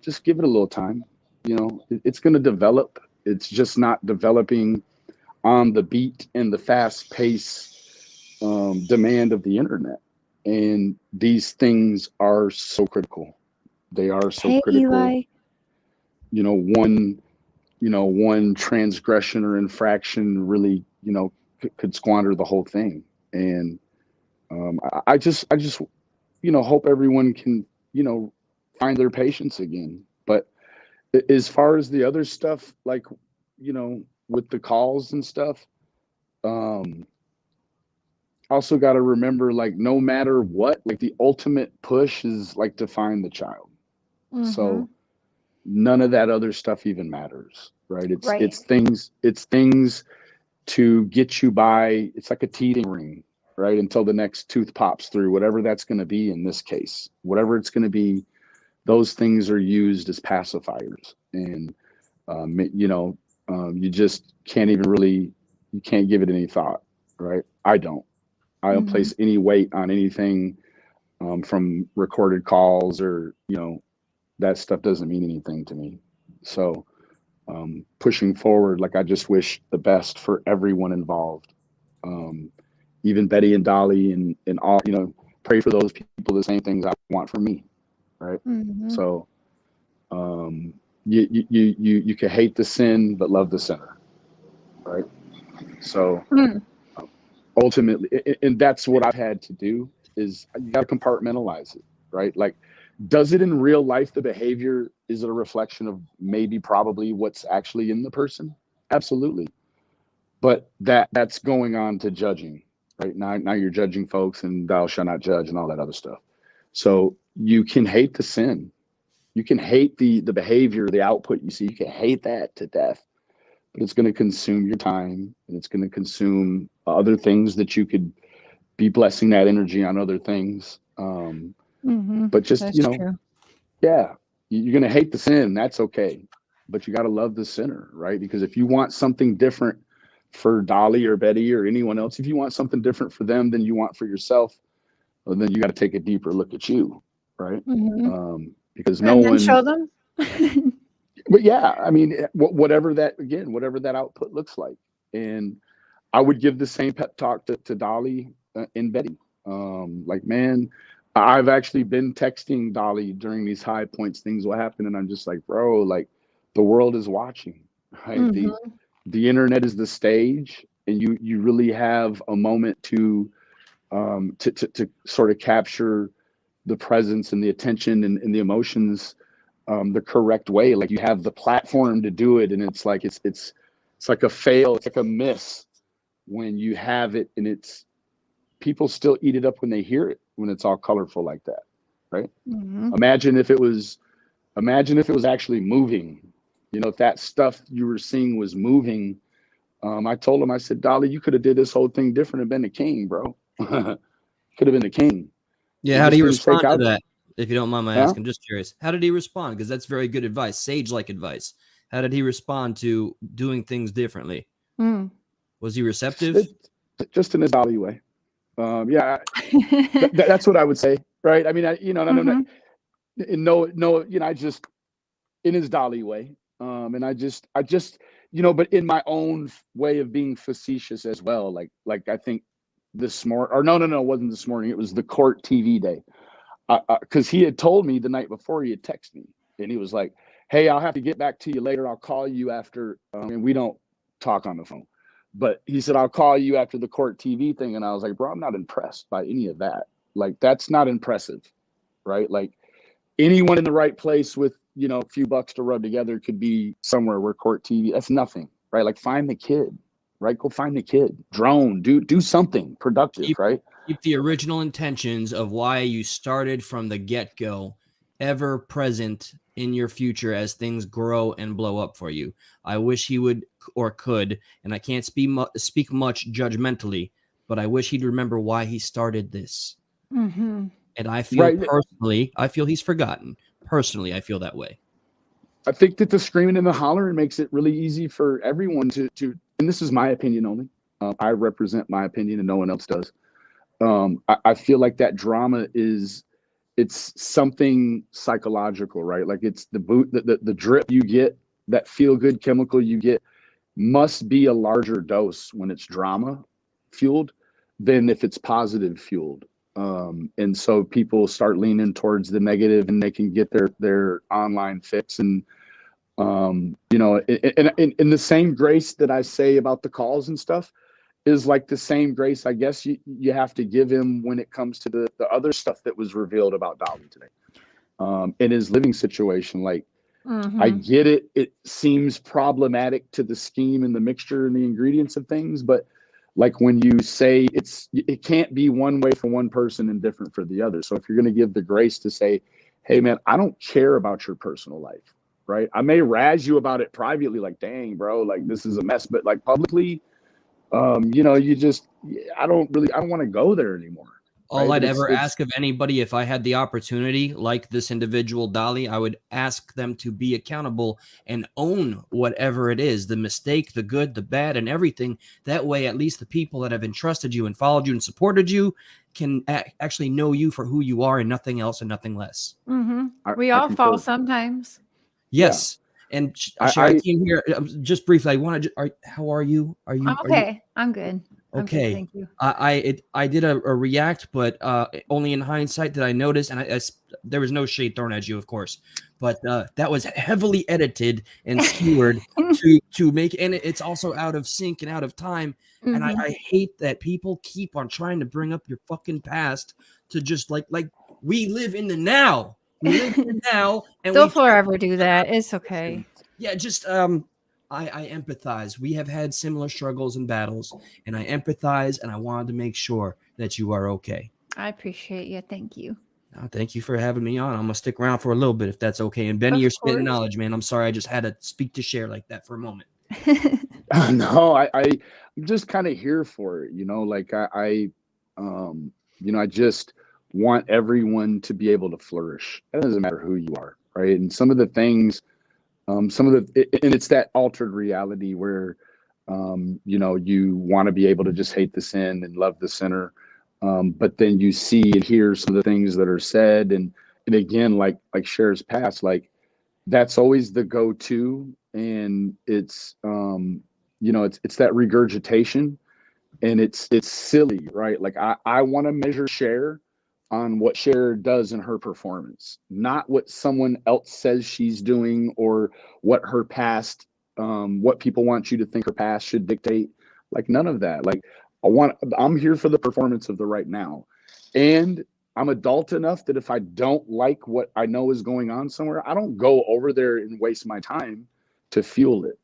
just give it a little time. It's going to develop. It's just not developing on the beat and the fast pace demand of the internet. And these things are so critical. They are so critical. Eli. One transgression or infraction really, could squander the whole thing. And I just hope everyone can, find their patience again. But as far as the other stuff, like, with the calls and stuff, also got to remember, like, no matter what, like, the ultimate push is like to find the child. So none of that other stuff even matters, right? It's things to get you by. It's like a teething ring, right? Until the next tooth pops through, whatever that's going to be in this case, whatever it's going to be, those things are used as pacifiers. And, you just can't even really, you can't give it any thought, right? I don't place any weight on anything from recorded calls or, that stuff doesn't mean anything to me. So pushing forward, like, I just wish the best for everyone involved. Even Betty and Dolly and all, pray for those people, the same things I want for me. Right. So you can hate the sin, but love the sinner. Right. So ultimately, and that's what I've had to do, is you got to compartmentalize it. Right. Like, does it in real life, the behavior, is it a reflection of maybe probably what's actually in the person? Absolutely. But that's going on to judging. Right. Now you're judging folks, and thou shalt not judge and all that other stuff. So you can hate the sin. You can hate the behavior, the output you see. You can hate that to death, but it's going to consume your time, and it's going to consume other things that you could be blessing that energy on other things. But just, That's true. Yeah, you're going to hate the sin. That's okay. But you got to love the sinner, right? Because if you want something different for Dolly or Betty or anyone else, if you want something different for them than you want for yourself, well, then you got to take a deeper look at you, right? Because no and then one show them. But yeah, I mean, whatever that output looks like. And I would give the same pep talk to Dolly and Betty. Like, man, I've actually been texting Dolly during these high points. Things will happen, and I'm just like, bro, like, the world is watching, right? The internet is the stage, and you really have a moment to sort of capture the presence and the attention and the emotions the correct way. Like you have the platform to do it, and it's like it's like a fail, it's like a miss when you have it, and it's people still eat it up when they hear it when it's all colorful like that, right? Mhm. Imagine if it was actually moving. You know, if that stuff you were seeing was moving. I told him, I said, Dolly, you could have did this whole thing different and been the king, bro. Could have been the king. Yeah, It how did just he didn't shake respond to out. that? If you don't mind my Huh? asking, I'm just curious. How did he respond? Because that's very good advice, sage-like advice. How did he respond to doing things differently? Mm. Was he receptive? Just in his Dolly way. Yeah, that's what I would say, right? I mean, Mhm. I just in his Dolly way, and I just, but in my own way of being facetious as well. Like I think this morning, or no, it wasn't this morning. It was the court TV day, because he had told me the night before. He had texted me, and he was like, "Hey, I'll have to get back to you later. I'll call you after." And we don't talk on the phone, but he said, "I'll call you after the court TV thing." And I was like, "Bro, I'm not impressed by any of that. Like, that's not impressive, right? Like, anyone in the right place with a few bucks to rub together could be somewhere where court TV. That's nothing, right? Like, find the kid, right? Go find the kid. Drone, do something productive, Keep right? keep the original intentions of why you started from the get-go ever present in your future as things grow and blow up for you. I wish he would or could, and I can't speak much judgmentally, but I wish he'd remember why he started this. Mhm. And I feel Right. personally, I feel he's forgotten. Personally, I feel that way. I think that the screaming and the hollering makes it really easy for everyone and this is my opinion only. I represent my opinion and no one else does. I feel like that drama it's something psychological, right? Like it's the drip you get, that feel good chemical you get must be a larger dose when it's drama fueled than if it's positive fueled. And so people start leaning towards the negative, and they can get their online fix. And in the same grace that I say about the calls and stuff is like the same grace I guess you have to give him when it comes to the other stuff that was revealed about Dolly today, in his living situation. Like, I Mhm. get it. It seems problematic to the scheme and the mixture and the ingredients of things, but like when you say it can't be one way for one person and different for the other. So if you're going to give the grace to say, hey man, I don't care about your personal life, right? I may razz you about it privately, like, dang, bro, like this is a mess, but like publicly, I don't want to go there anymore. All Right. I'd But ever it's ask of anybody if I had the opportunity, like this individual Dolly, I would ask them to be accountable and own whatever it is, the mistake, the good, the bad, and everything. That way, at least the people that have entrusted you and followed you and supported you can actually know you for who you are and nothing else and nothing less. Mhm. I, We I all fall concur. sometimes. Yeah. Yes. And Sherry, I I came here just briefly. I want to. How are you? Are I'm you? Are you okay. I'm good. I'm good. okay? Thank you. I did a react, but only in hindsight did I notice, and there was no shade thrown at you, of course, but that was heavily edited and skewered to make, and it's also out of sync and out of time. And Mhm. I hate that people keep on trying to bring up your fucking past to just like we live in the now. We live in the now, and They'll we forever do that. It's okay. yeah, just I empathize. We have had similar struggles and battles, and I empathize, and I wanted to make sure that you are okay. I appreciate you. Thank you. Thank you for having me on. I'm gonna stick around for a little bit if that's okay. And Benny, Of you're spitting course. knowledge, man. I'm sorry, I just had to speak to share like that for a moment. No, I'm just kind of here for it, like I just want everyone to be able to flourish. It doesn't matter who you are, right? And some of the things, and it's that altered reality where, you want to be able to just hate the sin and love the sinner. But then you see and hear some of the things that are said. And again, like Cher's past, like, that's always the go-to. And it's that regurgitation, and it's silly, right? Like, I want to measure Cher on what Cher does in her performance, not what someone else says she's doing, or what her past, what people want you to think her past should dictate. Like none of that. Like I'm here for the performance of the right now. And I'm adult enough that if I don't like what I know is going on somewhere, I don't go over there and waste my time to fuel it.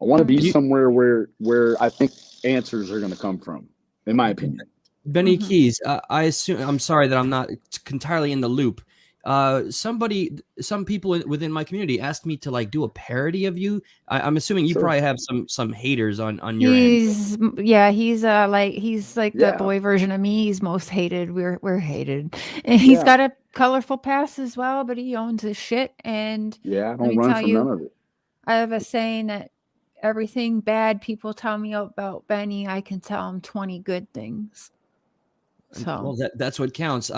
I want to be Mhm. somewhere where I think answers are going to come from, in my opinion. Benny Mhm. Keys, I assume, I'm sorry that I'm not entirely in the loop. Some people within my community asked me to like do a parody of you. I'm assuming you Sure. probably have some haters on your end. He's he's like the Yeah. boy version of me. He's most hated. We're hated. And he's Yeah. got a colorful past as well, but he owns his shit. And Yeah. I let don't me run tell from none you, of it. I have a saying that everything bad people tell me about Benny, I can tell him 20 good things. Well, So that's what counts.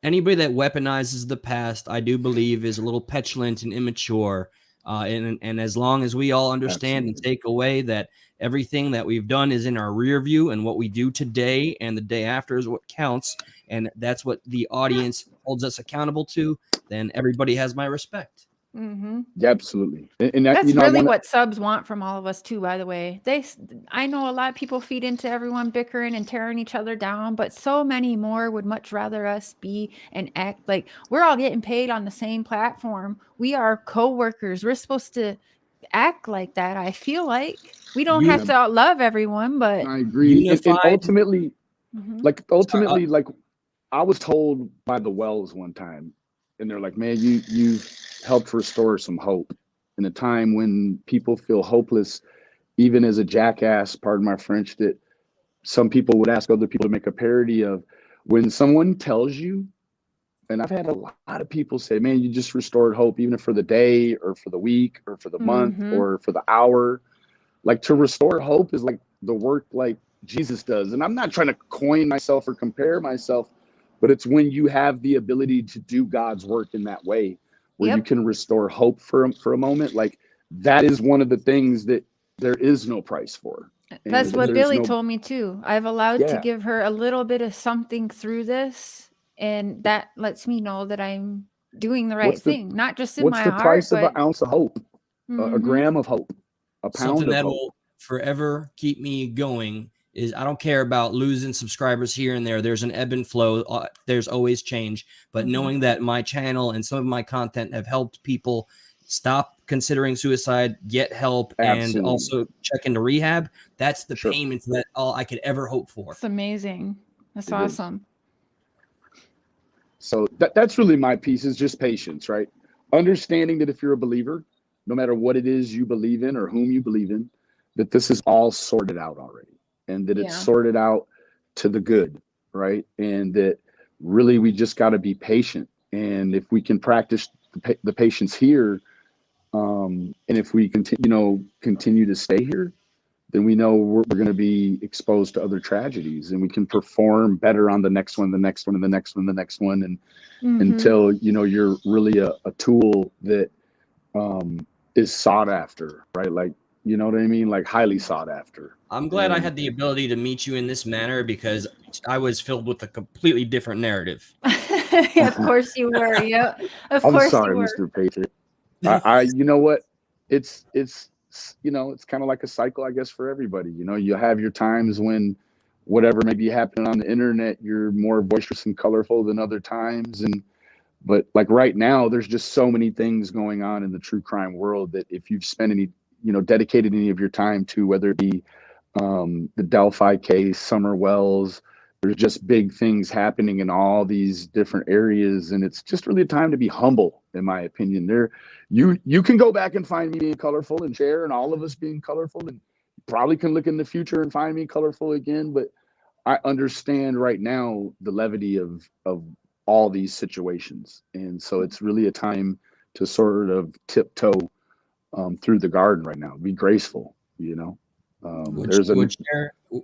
Anybody that weaponizes the past, I do believe, is a little petulant and immature. And as long as we all understand and Absolutely. take away that everything that we've done is in our rear view, and what we do today and the day after is what counts, and that's what the audience holds us accountable to, then everybody has my respect. mhm. Yeah, absolutely. And that, That's I really want to, what subs want from all of us too, by the way. I know a lot of people feed into everyone bickering and tearing each other down, but so many more would much rather us be and act like we're all getting paid on the same platform. We are co-workers. We're supposed to act like that. I feel like we don't You have to love everyone, but I agree. And unified. ultimately, Mhm. Sorry, like I was told by the Wells one time, and they're like, man, you've helped restore some hope in a time when people feel hopeless, even as a jackass, pardon my French, that some people would ask other people to make a parody of. When someone tells you, and I've had a lot of people say, man, you just restored hope, even if for the day or for the week or for the month Mhm. or for the hour. Like to restore hope is like the work like Jesus does. And I'm not trying to coin myself or compare myself, but it's when you have the ability to do God's work in that way, where you Yep. can restore hope for a moment. Like that is one of the things that there is no price for. That's And what there's Billy no, told me too. I've allowed to yeah. give her a little bit of something through this, and that lets me know that I'm doing the right What's the, thing, not just in what's my the heart, price of an but ounce of hope, a mhm. gram of hope, a something pound of that hope? will forever keep me going is I don't care about losing subscribers here and there. There's an ebb and flow. There's always change. But Mhm. knowing that my channel and some of my content have helped people stop considering suicide, get help, and Absolutely. also check into rehab, that's the Sure. payment that all I could ever hope for. It's amazing. That's It is. awesome. So that's really my piece, is just patience, right? Understanding that if you're a believer, no matter what it is you believe in or whom you believe in, that this is all sorted out already, and that it's Yeah. sorted out to the good, right? And that really we just got to be patient. And if we can practice the patience here, and if we continue to stay here, then we know we're going to be exposed to other tragedies, and we can perform better on the next one, the next one, and the next one, the next one, and Mhm. until you're really a tool that is sought after, right? Like, you know what I mean? Like highly sought after. I'm glad I And had the ability to meet you in this manner because I was filled with a completely different narrative. Of course you were. Yeah. Of I'm course you sorry, were. Mr. Patriot. You know what? It's it's kind of like a cycle, I guess, for everybody. You have your times when whatever may be happening on the internet, you're more boisterous and colorful than other times. But like right now, there's just so many things going on in the true crime world that if you've spent dedicated any of your time to, whether it be the Delphi case, Summer Wells, there's just big things happening in all these different areas, and it's just really a time to be humble, in my opinion. You can go back and find me being colorful and share, and all of us being colorful, and probably can look in the future and find me colorful again. But I understand right now the levity of all these situations, and so it's really a time to sort of tiptoe through the garden right now. Be graceful, What there's a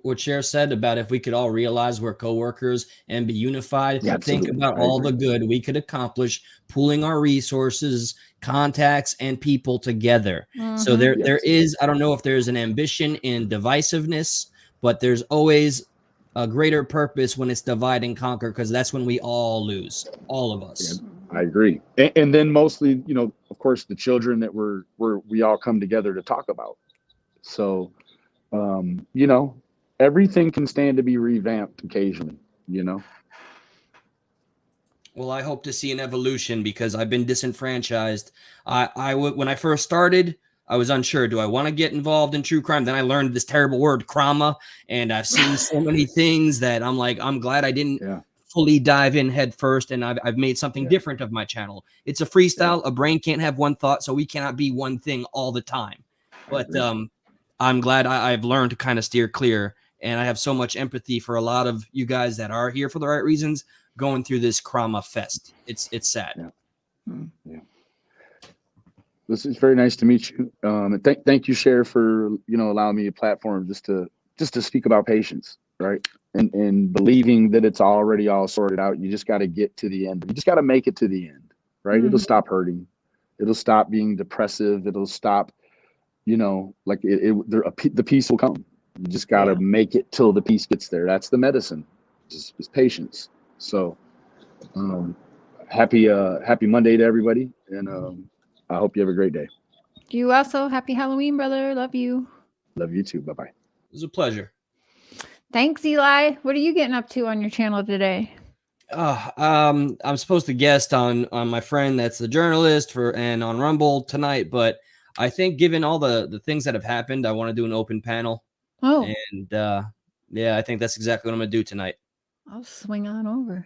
what Cher said about if we could all realize we're coworkers and be unified, yeah, think absolutely. about I all the agree. good we could accomplish, pooling our resources, contacts, and people together. So Mhm. there Yes. is, I don't know if there's an ambition in divisiveness, but there's always a greater purpose when it's divide and conquer, because that's when we all lose, all of Yeah, us. I agree. And then mostly, of course, the children that we all come together to talk about. So, everything can stand to be revamped occasionally, you know? Well, I hope to see an evolution because I've been disenfranchised. When I first started, I was unsure. Do I want to get involved in true crime? Then I learned this terrible word, crama, and I've seen so many things that I'm like, I'm glad I didn't fully dive in head first, and I've made something different of my channel. It's a freestyle. A brain can't have one thought, so we cannot be one thing all the time. But I'm glad I've learned to kind of steer clear, and I have so much empathy for a lot of you guys that are here for the right reasons, going through this Krama fest. It's sad. Yeah. This is very nice to meet you. And thank you, Cher, for allowing me a platform just to speak about patience, right? And believing that it's already all sorted out. You just got to get to the end. You just got to make it to the end, right? It'll stop hurting. It'll stop being depressive. It'll stop, like the peace will come. You just got to make it till the peace gets there. That's the medicine, is patience. So happy Monday to everybody. And I hope you have a great day. You also. Happy Halloween, brother. Love you. Love you too. Bye-bye. It was a pleasure. Thanks, Eli. What are you getting up to on your channel today? I'm supposed to guest on my friend that's a journalist and on Rumble tonight, but I think given all the things that have happened, I want to do an open panel. Oh. And I think that's exactly what I'm going to do tonight. I'll swing on over.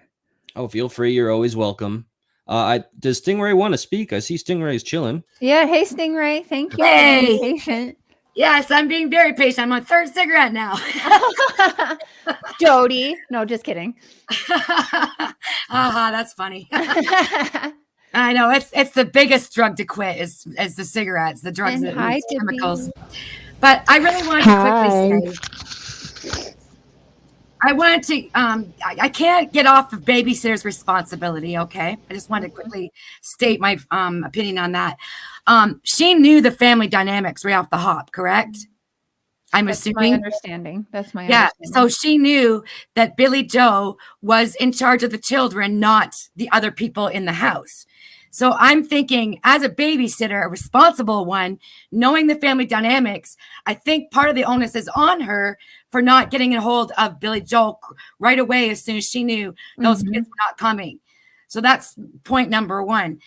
Oh, feel free. You're always welcome. Does Stingray want to speak? I see Stingray's chilling. Yeah. Hey, Stingray. Thank you. Hey. For being patient. Yes, I'm being very patient. I'm on third cigarette now. Jody. No, just kidding. That's funny. I know it's the biggest drug to quit is the cigarettes, the drugs and the chemicals. But I really wanted to quickly say, I wanted to, I can't get off the babysitter's responsibility, okay? I just wanted to quickly state my opinion on that. She knew the family dynamics right off the hop, correct? That's assuming. My understanding. That's my understanding. So she knew that Billy Joe was in charge of the children, not the other people in the house. So I'm thinking, as a babysitter, a responsible one, knowing the family dynamics, I think part of the onus is on her for not getting a hold of Billy Joe right away as soon as she knew those kids were not coming. So that's point number one.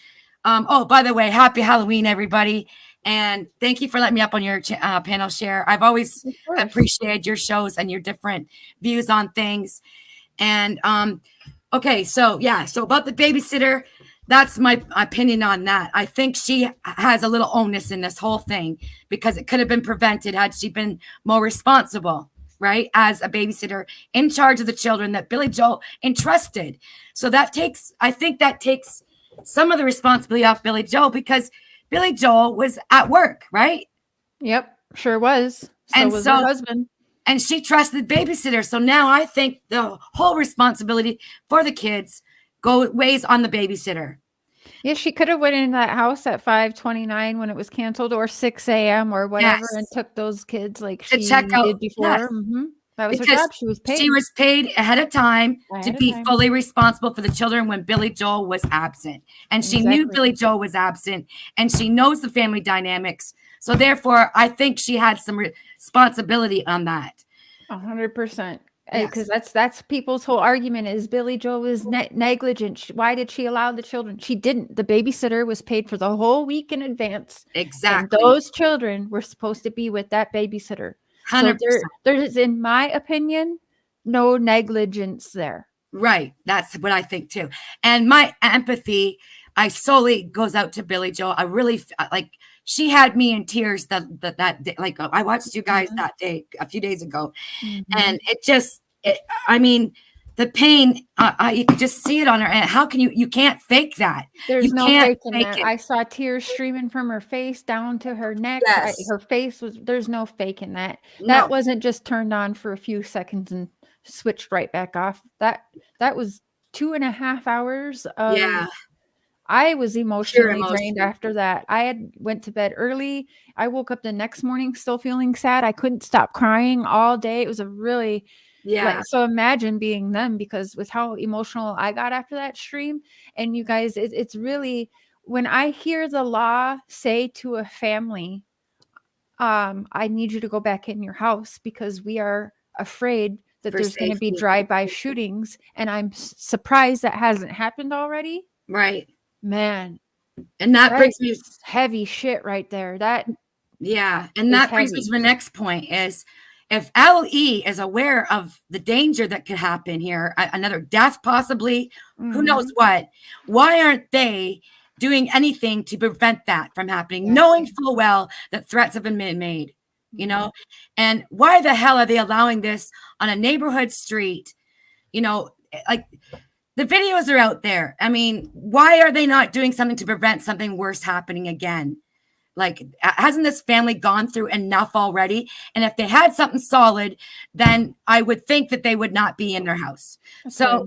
By the way, happy Halloween, everybody. And thank you for letting me up on your panel, Cher. I've always appreciated your shows and your different views on things. And so about the babysitter, that's my opinion on that. I think she has a little onus in this whole thing because it could have been prevented had she been more responsible, right? As a babysitter in charge of the children that Billy Joel entrusted. So I think that takes some of the responsibility off Billy Joel because Billy Joel was at work, right? Yep, sure was. So was her husband. And she trusted the babysitter. So now I think the whole responsibility for the kids weighs on the babysitter. Yeah, she could have went in that house at 5:29 when it was canceled, or 6 a.m. or whatever, and took those kids like she did before. Yes. That was her job. She was paid. She was paid ahead of time to be fully responsible for the children when Billy Joel was absent. And she knew Billy Joel was absent, and she knows the family dynamics. So therefore, I think she had some responsibility on that. 100%. Because that's people's whole argument is Billy Joel was negligent. Why did she allow the children? She didn't. The babysitter was paid for the whole week in advance. Exactly. And those children were supposed to be with that babysitter. 100%. So there is, in my opinion, no negligence there. Right. That's what I think too. And my empathy, I solely goes out to Billy Joel. I really she had me in tears that day. Like I watched you guys that day, a few days ago. And the pain, you could just see it on her. And how can you can't fake that. There's no fake in that. I saw tears streaming from her face down to her neck. Yes. Her face there's no fake in that. No. That wasn't just turned on for a few seconds and switched right back off. That was 2.5 hours of I was emotionally drained after that. I had went to bed early. I woke up the next morning still feeling sad. I couldn't stop crying all day. It was a really so imagine being them, because with how emotional I got after that stream. And you guys, it's really, when I hear the law say to a family, I need you to go back in your house because we are afraid that For there's going to be safety. drive-by shootings, and I'm surprised that hasn't happened already. Right. Man, And that brings me, that's heavy shit right there. That yeah. And is that brings me heavy. to the next point is if LE is aware of the danger that could happen here, another death possibly, who knows what, why aren't they doing anything to prevent that from happening, knowing full well that threats have been made, you know? And why the hell are they allowing this on a neighborhood street? You know, like the videos are out there. I mean, why are they not doing something to prevent something worse happening again? Like, hasn't this family gone through enough already? And if they had something solid, then I would think that they would not be in their house. So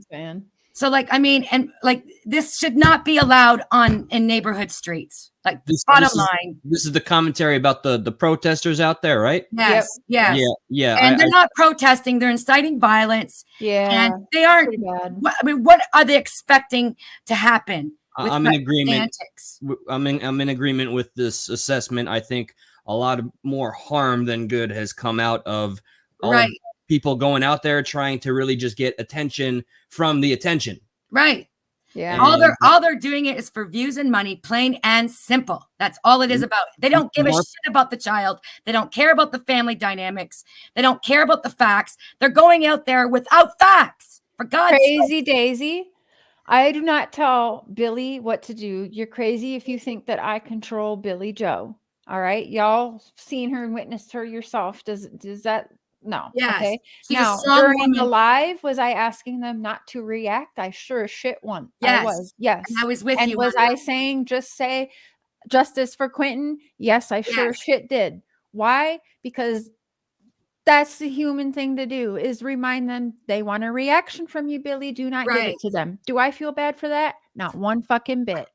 like, I mean, and like this should not be allowed in neighborhood streets. Like bottom line. This is the commentary about the protesters out there, right? Yes. Yes. Yeah. And they're not protesting, they're inciting violence. Yeah. And they aren't, I mean, what are they expecting to happen? I'm in agreement. I'm in agreement with this assessment. I think a lot of more harm than good has come out of all of people going out there trying to really just get attention from the attention. Right. Yeah. All they're doing it is for views and money, plain and simple. That's all it is about. They don't give a shit about the child. They don't care about the family dynamics. They don't care about the facts. They're going out there without facts. For God's sake. Crazy Daisy. I do not tell Billy what to do. You're crazy if you think that I control Billy Joe. All right. Y'all seen her and witnessed her yourself. Does that? No. Yes. Okay. She's now, a strong during woman. the live, was I asking them not to react? I sure as shit won. Yes. I was. Yes. And I was with and you. was I saying just say justice for Quentin? Yes, I sure as shit did. Why? Because that's the human thing to do, is remind them they want a reaction from you, Billy. Do not give it to them. Do I feel bad for that? Not one fucking bit.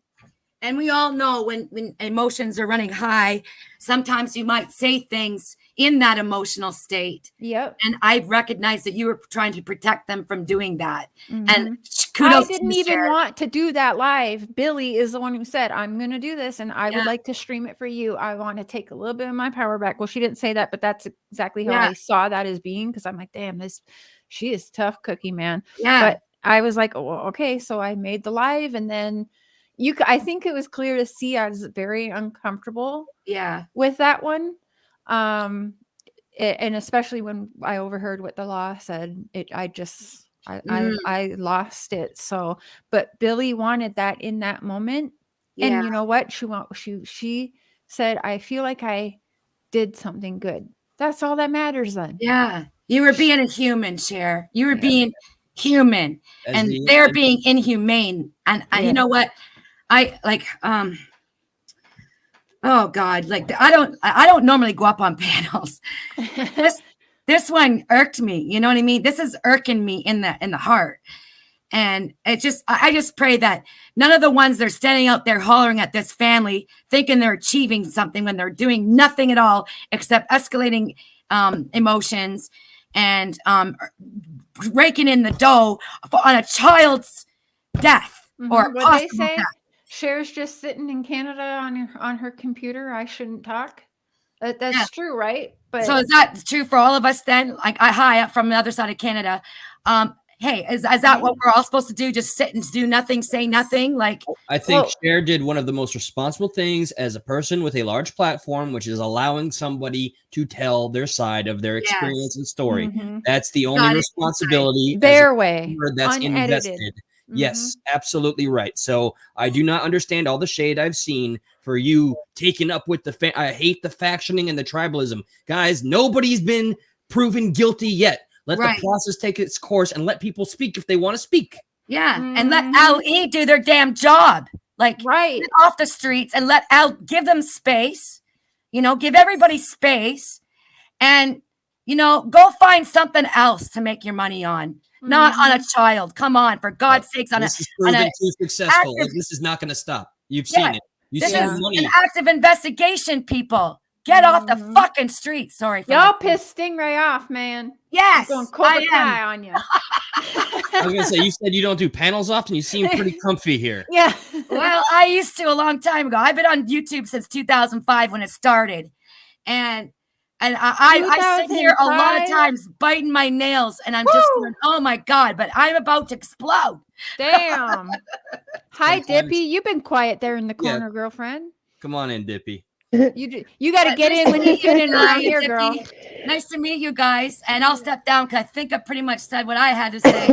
And we all know when emotions are running high, sometimes you might say things in that emotional state. Yep. And I recognize that you were trying to protect them from doing that. And I kudos didn't to you, even Sharon. want to do that live. Billy is the one who said, I'm going to do this and I would like to stream it for you. I want to take a little bit of my power back. Well, she didn't say that, but that's exactly how I saw that as being, because I'm like, damn, she is tough cookie, man. Yeah. But I was like, oh, okay. So I made the live, and then I think it was clear to see I was very uncomfortable with that one. And especially when I overheard what the law said, I lost it. So, but Billy wanted that in that moment. And you know what? She said, I feel like I did something good. That's all that matters then. Yeah. You were being a human, Cher. You were being human. And they're being inhumane. And you know what? I like, oh God, like I don't normally go up on panels. This one irked me. You know what I mean? This is irking me in the heart. And I just pray that none of the ones that are standing out there hollering at this family thinking they're achieving something when they're doing nothing at all except escalating emotions and raking in the dough on a child's death or what they possible say. death. Cher's just sitting in Canada on her computer. I shouldn't talk. That's true, right? But so is that true for all of us then? Like hi, from the other side of Canada. Hey, is that what we're all supposed to do? Just sit and do nothing, say nothing? Like I think Cher did one of the most responsible things as a person with a large platform, which is allowing somebody to tell their side of their experience and story. That's the only responsibility. Their way. That's unedited. invested. Yes, absolutely right. So I do not understand all the shade I've seen for you taking up with I hate the factioning and the tribalism. Guys, nobody's been proven guilty yet. Let the process take its course and let people speak if they want to speak. Yeah, and let LE do their damn job. Like, get off the streets and let give them space. You know, give everybody space, and you know, go find something else to make your money on. Not on a child. Come on, for God's sakes. This is proven too successful. This is not going to stop. You've seen it. This is an active investigation, people. Get off the fucking street. Sorry. Y'all pissed Stingray off, man. Yes, going Cobra Kai on you. I was going to say, you said you don't do panels often. You seem pretty comfy here. Yeah. Well, I used to a long time ago. I've been on YouTube since 2005 when it started. And And I sit here a lot of 2005? times biting my nails, and I'm just going, oh my God, but I'm about to explode. Damn. Hi, Sometimes- Dippy. You've been quiet there in the Yeah. corner, girlfriend. Come on in, Dippy. You got to get Nice in to when you meet fit in around guys, here, girl. Dippy. Nice to meet you guys. And I'll step down because I think I pretty much said what I had to say.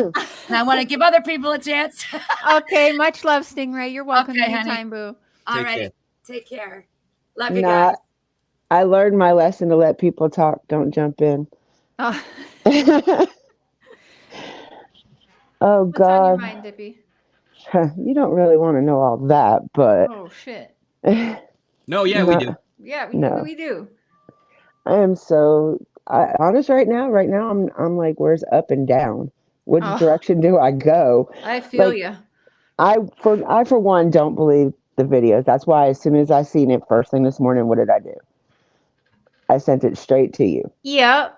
And I want to give other people a chance. Okay, much love, Stingray. You're welcome Okay, honey. anytime, boo. All Take right. care. Take care. Love you Nah, guys. I learned my lesson to let people talk. Don't jump in. Oh, Oh what's on your God, mind, Dippy? you don't really want to know all that, but Oh, shit. No, yeah, we do. Yeah, No. we do. I am so honest right now. Right now, I'm like, where's up and down? Which Oh. direction do I go? I feel Like, you. I for one don't believe the videos. That's why as soon as I seen it first thing this morning, what did I do? I sent it straight to you. Yep.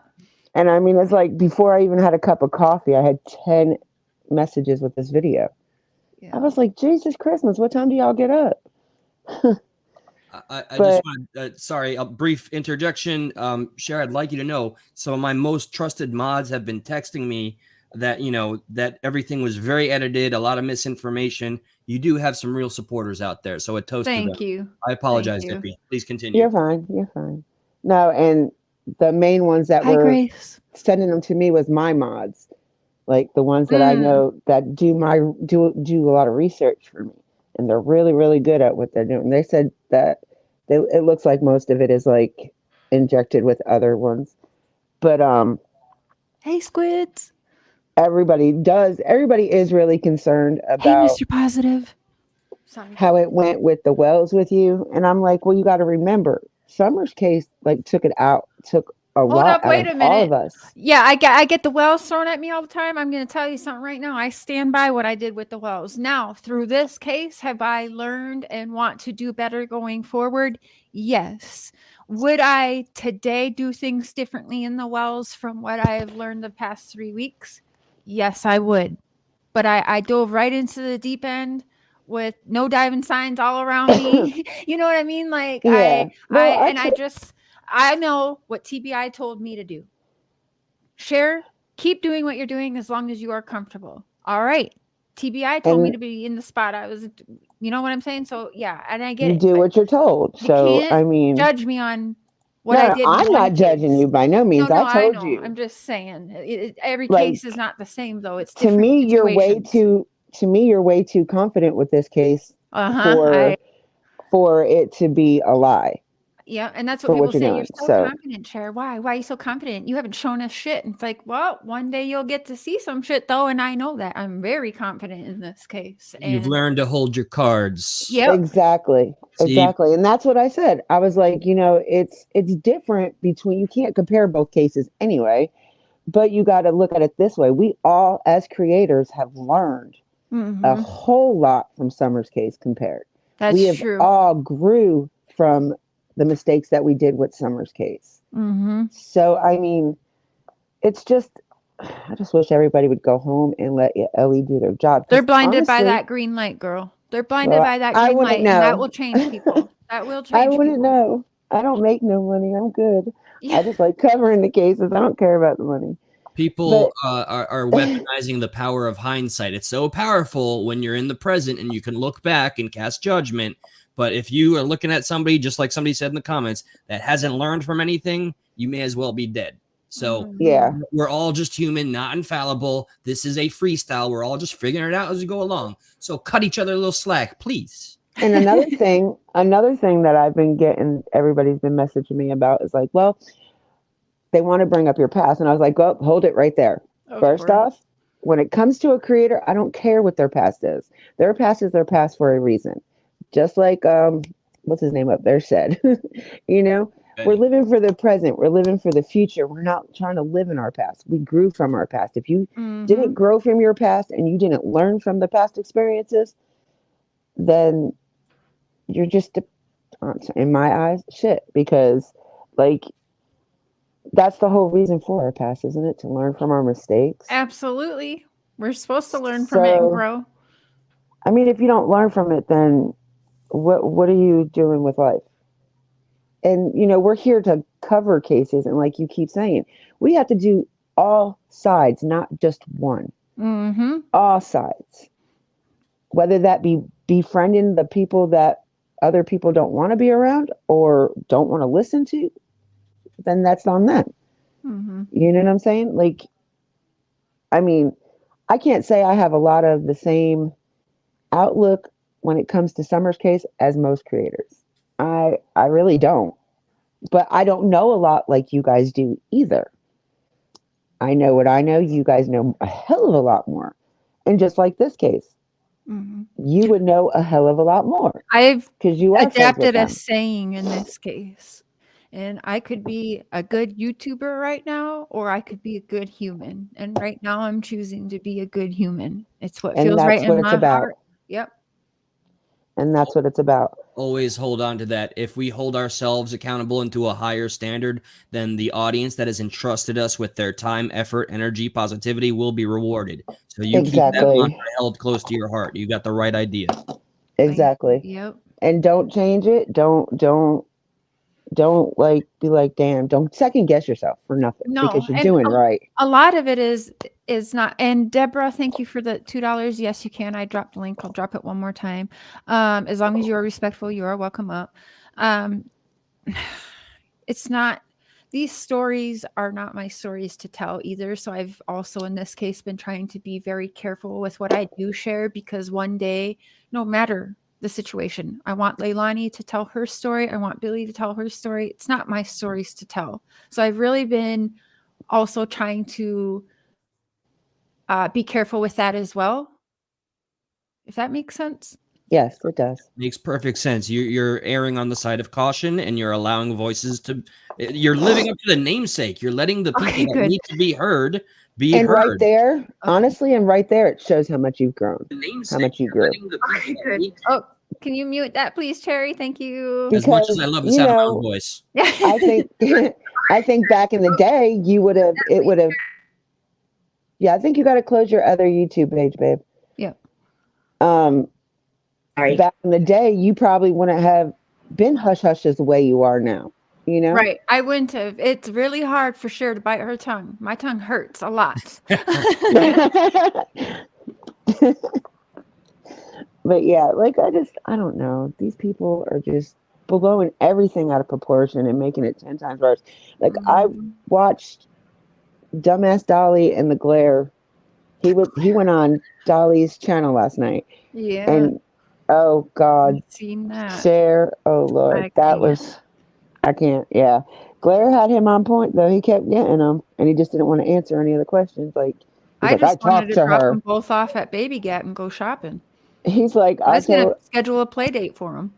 And I mean, it's like before I even had a cup of coffee, I had 10 messages with this video. Yeah. I was like, Jesus Christmas, what time do y'all get up? I just But- want sorry, a brief interjection. Cher, I'd like you to know some of my most trusted mods have been texting me that, that everything was very edited, a lot of misinformation. You do have some real supporters out there. So a toast to them. Thank you. I apologize, you. Dippy. Please continue. You're fine. You're fine. No, and the main ones that Hi, were Grace. sending them to me was my mods, like the ones that I know that do a lot of research for me, and they're really really good at what they're doing. They said that it looks like most of it is like injected with other ones, but Hey, Squids. everybody is really concerned Hey, about Mr. Positive. Sorry. how it went with the wells with you, and I'm like, well, you got to remember, Summer's case like took a Hold lot up, out wait of a all of minute. us. Yeah, I get the wells thrown at me all the time. I'm going to tell you something right now. I stand by what I did with the wells. Now, through this case, have I learned and want to do better going forward? Yes. Would I today do things differently in the wells from what I have learned the past 3 weeks? Yes, I would. But I dove right into the deep end with no diving signs all around me. You know what I mean? Like Yeah. Well, I know what TBI told me to do. Share, keep doing what you're doing as long as you are comfortable. All right. TBI told me And- to be in the spot. I was, you know what I'm saying? So yeah, and I get you it. do but what you're told. you So can't I mean, judge me on what no, I did. in I'm one not judging case. you by no means. No, I I told know. you. I'm just saying, every Like, case is not the same, though. It's To different me, you're situations. way too confident with this case Uh-huh. for it to be a lie. Yeah, and that's for what what people you're say. You're doing. so So- confident, Cher. Why? Why are you so confident? You haven't shown us shit. And it's like, well, one day you'll get to see some shit, though, and I know that. I'm very confident in this case. You've And learned to hold your cards. Yep. Exactly. See- Exactly. And that's what I said. I was like, it's different between, you can't compare both cases anyway, but you got to look at it this way. We all, as creators, have learned a Mhm. whole lot from Summer's case compared. That's we have true. all grew from the mistakes that we did with Summer's case. Mm-hmm. So, I mean, it's just, I just wish everybody would go home and let Ellie do their job. 'Cause They're blinded by honestly, that green light, girl. They're blinded Well, by that I green wouldn't light, and that know. will change people. That will change I wouldn't people. know. I don't make no money. I'm good. Yeah. I just like covering the cases. I don't care about the money. People are weaponizing the power of hindsight. It's so powerful when you're in the present and you can look back and cast judgment. But if you are looking at somebody, just like somebody said in the comments, that hasn't learned from anything, you may as well be dead. So Yeah. we're all just human, not infallible. This is a freestyle. We're all just figuring it out as we go along. So cut each other a little slack, please. And another thing that I've been getting, everybody's been messaging me about is like, well, they want to bring up your past. And I was like, well, hold it right there. First off, when it comes to a creator, I don't care what their past is. Their past is their past for a reason. Just like, what's his name up there said, we're living for the present. We're living for the future. We're not trying to live in our past. We grew from our past. If you didn't grow from your past and you didn't learn from the past experiences, then you're just, in my eyes, shit. Because, like, that's the whole reason for our past, isn't it? To learn from our mistakes. Absolutely. We're supposed to learn from it and grow. I mean, if you don't learn from it, then what are you doing with life? And, we're here to cover cases. And like you keep saying, we have to do all sides, not just one. Mm-hmm. All sides. Whether that be befriending the people that other people don't want to be around or don't want to listen to, then that's on them. Mm-hmm. You know what I'm saying? Like, I mean, I can't say I have a lot of the same outlook when it comes to Summer's case as most creators. I really don't. But I don't know a lot like you guys do either. I know what I know. You guys know a hell of a lot more. And just like this case, you would know a hell of a lot more. I've because you are adapted a them. saying in this case. And I could be a good YouTuber right now, or I could be a good human. And right now I'm choosing to be a good human. It's what And feels that's right what in it's my about. heart. Yep. And that's what it's about. Always hold on to that. If we hold ourselves accountable into a higher standard, then the audience that has entrusted us with their time, effort, energy, positivity will be rewarded. So you keep that mantra held close to your heart. You got the right idea. Exactly. Yep. And don't change it. Don't like be like, damn, don't second guess yourself for nothing because you're doing right. A lot of it is not. And Deborah, thank you for the $2. Yes, you can. I dropped the link. I'll drop it one more time. As long as you are respectful, you are welcome up. It's not, these stories are not my stories to tell either. So I've also in this case been trying to be very careful with what I do share, because one day, no matter the situation, I want Leilani to tell her story. I want Billy to tell her story. It's not my stories to tell. So I've really been also trying to be careful with that as well. If that makes sense. Yes, it does. Makes perfect sense. You're erring on the side of caution, and you're allowing voices to. You're living up to the namesake. You're letting the people that need to be heard be and heard. right there, honestly, and right there, it shows how much you've grown. How much you grew. Okay, good. Oh, can you mute that, please, Cherry? Thank you. As much as I love the sound of my own voice. I think back in the day, you would have. It would have. Yeah, I think you got to close your other YouTube page, babe. Yeah. Back in the day, you probably wouldn't have been hush hush as the way you are now. Right. I wouldn't have. It's really hard for sure to bite her tongue. My tongue hurts a lot. But yeah, like I don't know. These people are just blowing everything out of proportion and making it 10 times worse. Like I watched Dumbass Dolly and the Glare. He went on Dolly's channel last night. Yeah. And oh God. I've seen that. Share. Oh Lord. I can't. Yeah. Glare had him on point though. He kept getting them and he just didn't want to answer any of the questions. Like I just wanted to drop them both off at Baby Gap and go shopping. He's like, I was gonna schedule a play date for him.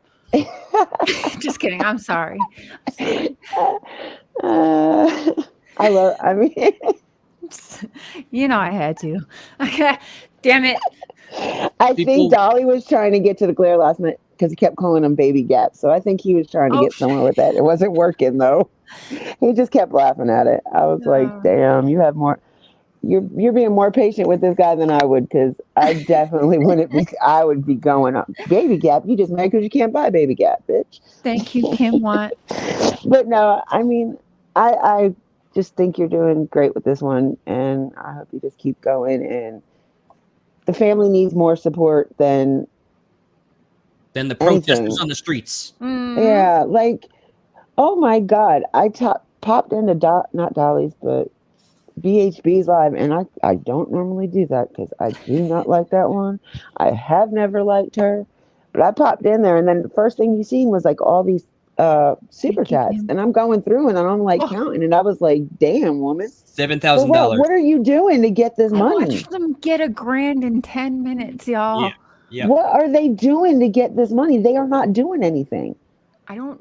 Just kidding. I'm sorry. I mean, I had to. Okay. Damn it. I think Dolly was trying to get to the Glare last night because he kept calling him Baby Gap. So I think he was trying to get somewhere with that. It wasn't working though. He just kept laughing at it. I was like, damn, you have more. You're being more patient with this guy than I would, because I definitely wouldn't be. I would be going up. Baby Gap, you just mad because you can't buy Baby Gap, bitch. Thank you, Kim Watt. But no, I mean, I just think you're doing great with this one, and I hope you just keep going. And the family needs more support than the protesters on the streets. Yeah, like, oh my God, I popped into not Dolly's, but BHB's live, and I don't normally do that because I do not like that one. I have never liked her, but I popped in there, and then the first thing you seen was like all these super chats, and I'm going through and I'm like counting, and I was like, damn, woman, $7,000. What are you doing to get this money? Watch them get $1,000 in 10 minutes, y'all. Yeah. What are they doing to get this money? They are not doing anything. And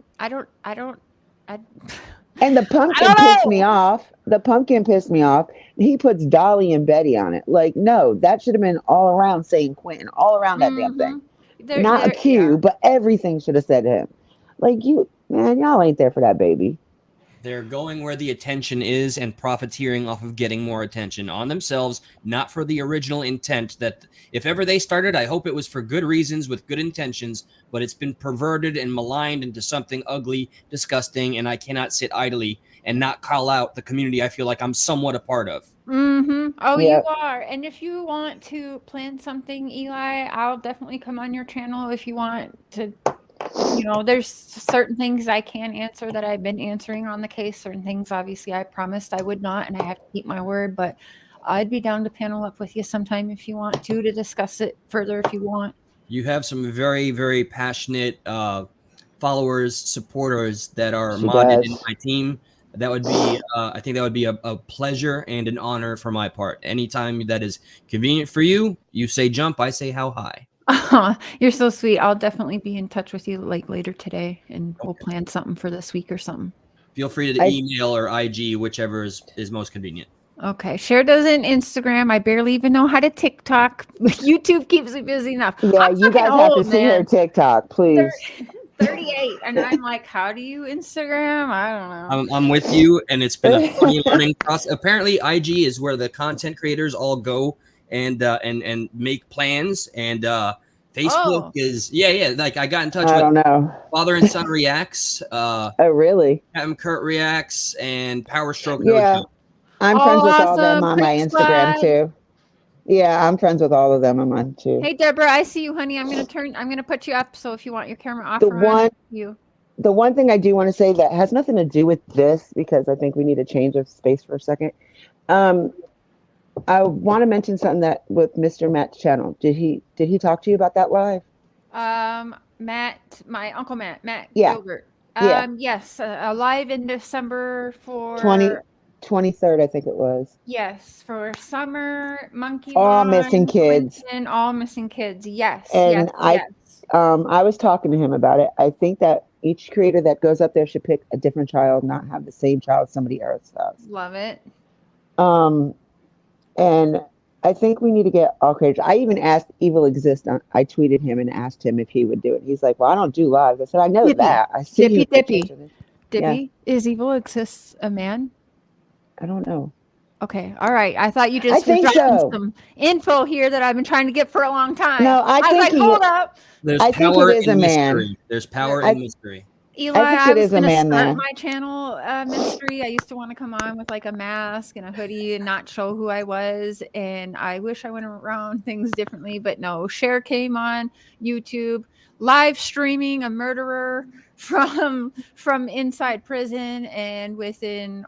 the pumpkin pissed me off. The pumpkin pissed me off. He puts Dolly and Betty on it. Like, no, that should have been all around saying Quentin, all around that damn thing. Not a Q, but everything should have said him. Like, y'all ain't there for that baby. They're going where the attention is and profiteering off of getting more attention on themselves, not for the original intent that if ever they started, I hope it was for good reasons with good intentions, but it's been perverted and maligned into something ugly, disgusting, and I cannot sit idly and not call out the community I feel like I'm somewhat a part of. Oh, Yeah. you are. And if you want to plan something, Eli, I'll definitely come on your channel if you want to. You know, there's certain things I can answer that I've been answering on the case. Certain things, obviously, I promised I would not, and I have to keep my word. But I'd be down to panel up with you sometime if you want to discuss it further if you want. You have some very, very passionate followers, supporters that are modded in my team. That would be, I think that would be a pleasure and an honor for my part. Anytime that is convenient for you, you say jump, I say how high. You're so sweet. I'll definitely be in touch with you like later today, and we'll plan something for this week or something. Feel free to email or IG, whichever is most convenient. Okay. Cher doesn't Instagram. I barely even know how to TikTok. YouTube keeps me busy enough. Yeah, you guys have to see her TikTok, please. 38, and I'm like, how do you Instagram? I don't know. I'm with you, and it's been a funny learning process. Apparently, IG is where the content creators all go and make plans, and Facebook is like I got in touch with Father and Son Reacts. Oh, really? Captain Kurt Reacts and Power Stroke. Yeah, I'm friends with all of them on my Instagram too. Yeah, I'm friends with all of them. I'm on too. Hey, Deborah, I see you, honey. I'm gonna put you up. So if you want your camera off, the one thing I do want to say that has nothing to do with this, because I think we need a change of space for a second. I want to mention something that with Mr. Matt's channel. Did he talk to you about that live? Matt, my Uncle Matt Yeah. Gilbert. Yeah. Yes, a live in December for 23rd, I think it was. Yes, for summer monkey. All missing kids. And all missing kids. Yes. And yes. I was talking to him about it. I think that each creator that goes up there should pick a different child, not have the same child somebody else does. Love it. And I think we need to get all creators. I even asked Evil Exist. I tweeted him and asked him if he would do it. He's like, well, I don't do lives. I said, I know that. I see you. Dippy. Yeah. Is Evil Exists a man? I don't know. Okay. All right. I thought you just think so. Some info here that I've been trying to get for a long time. No, I think hold up. I think it is a man. There's power in mystery. Eli, I think it is a man there. My channel mystery. I used to want to come on with like a mask and a hoodie and not show who I was. And I wish I went around things differently, but no. Cher came on YouTube live streaming a murderer from inside prison, and within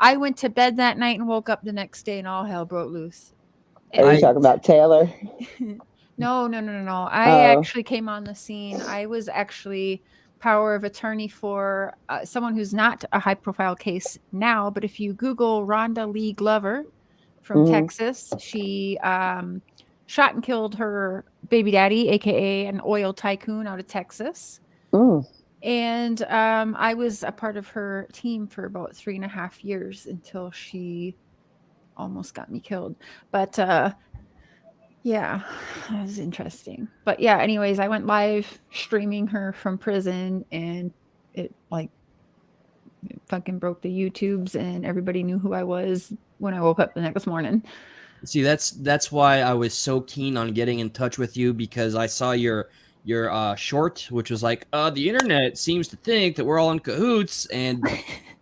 I went to bed that night and woke up the next day and all hell broke loose. Are you talking about Taylor? No. I actually came on the scene. I was actually power of attorney for someone who's not a high profile case now, but if you Google Rhonda Lee Glover from Texas, she shot and killed her baby daddy, aka an oil tycoon out of Texas. And I was a part of her team for about 3.5 years until she almost got me killed. But yeah, that was interesting. But yeah, anyways, I went live streaming her from prison, and it fucking broke the YouTubes, and everybody knew who I was when I woke up the next morning. See, that's why I was so keen on getting in touch with you, because I saw your short, which was like, the internet seems to think that we're all in cahoots, and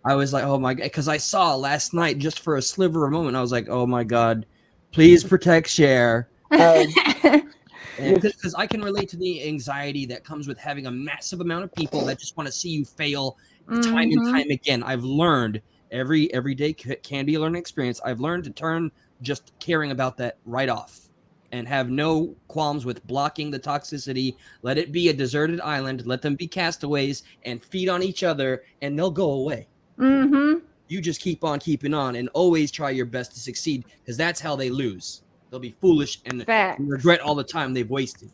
I was like, oh my god, because I saw last night just for a sliver of a moment, I was like, oh my god, please protect Cher. Because I can relate to the anxiety that comes with having a massive amount of people that just want to see you fail time and time again. I've learned every day can be a learning experience. I've learned to turn just caring about that right off and have no qualms with blocking the toxicity. Let it be a deserted island. Let them be castaways and feed on each other, and they'll go away. You just keep on keeping on and always try your best to succeed, because that's how they lose. They'll be foolish and regret all the time they've wasted.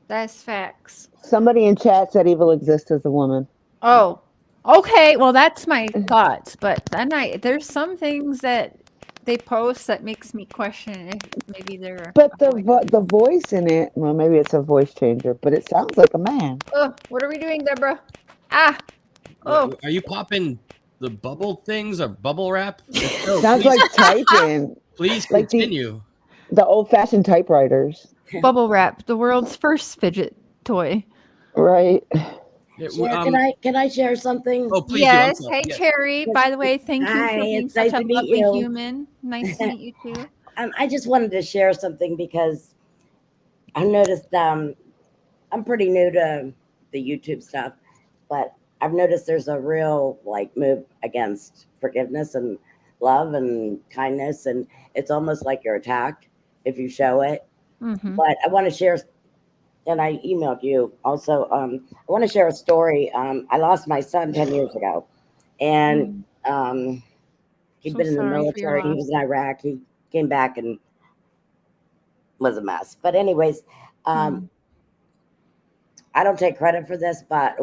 That's facts. Somebody in chat said Evil Exists as a woman. Oh, okay. Well, that's my thoughts. But then there's some things that they post that makes me question if maybe they're. But the voice in it, well, maybe it's a voice changer, but it sounds like a man. Oh, what are we doing, Deborah? Are you popping the bubble things or bubble wrap? Sounds like typing. Please Like continue. the old-fashioned typewriters. Bubble wrap, the world's first fidget toy. Right. Can I share something? Oh, please Yes. do. Hey, Cherry. By the way, thank you Hi, for being it's such nice a to meet lovely you. human. Nice to meet you too. I just wanted to share something because I noticed I'm pretty new to the YouTube stuff, but I've noticed there's a real move against forgiveness and love and kindness, and it's almost like you're attacked if you show it. Mm-hmm. But I want to share, and I emailed you also. I want to share a story. I lost my son 10 years ago, and he'd So been in the sorry for your military. He loss. was in Iraq. He came back and was a mess. But anyways, I don't take credit for this, but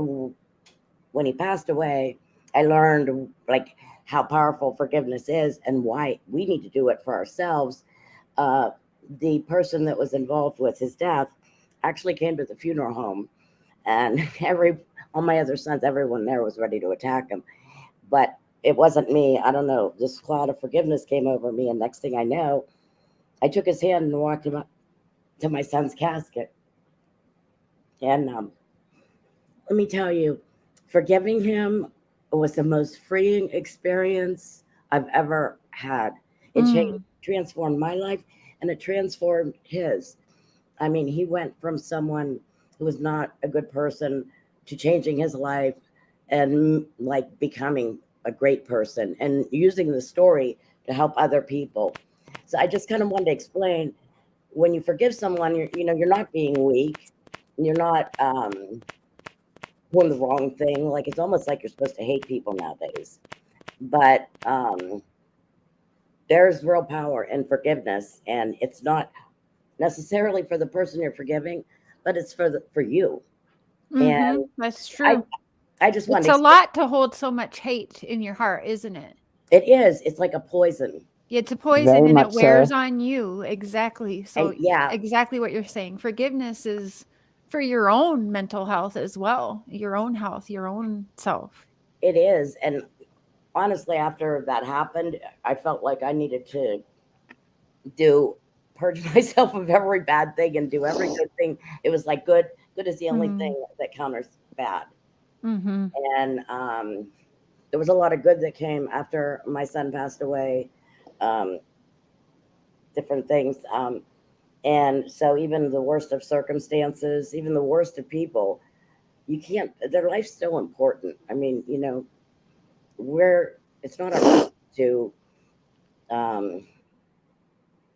when he passed away, I learned how powerful forgiveness is and why we need to do it for ourselves. The person that was involved with his death actually came to the funeral home, and all my other sons, everyone there was ready to attack him, but it wasn't me. I don't know. This cloud of forgiveness came over me, and next thing I know, I took his hand and walked him up to my son's casket. And let me tell you, forgiving him was the most freeing experience I've ever had. It transformed my life, and it transformed his. I mean, he went from someone who was not a good person to changing his life and becoming a great person and using the story to help other people. So I just kind of wanted to explain, when you forgive someone, you're not being weak. You're not doing the wrong thing. It's almost like you're supposed to hate people nowadays. But there's real power in forgiveness, and it's not necessarily for the person you're forgiving, but it's for you. And that's true. I just want it's a lot to hold so much hate in your heart, isn't it? It is. It's like a poison. It's a poison. Very and much it wears so. on you. Exactly. So And yeah, exactly what you're saying. Forgiveness is for your own mental health as well, your own health, your own self. It is. And honestly, after that happened, I felt like I needed to purge myself of every bad thing and do every good thing. It was like good is the only thing that counters bad. And there was a lot of good that came after my son passed away, different things. And so even the worst of circumstances, even the worst of people, their life's still important. I mean, it's not our to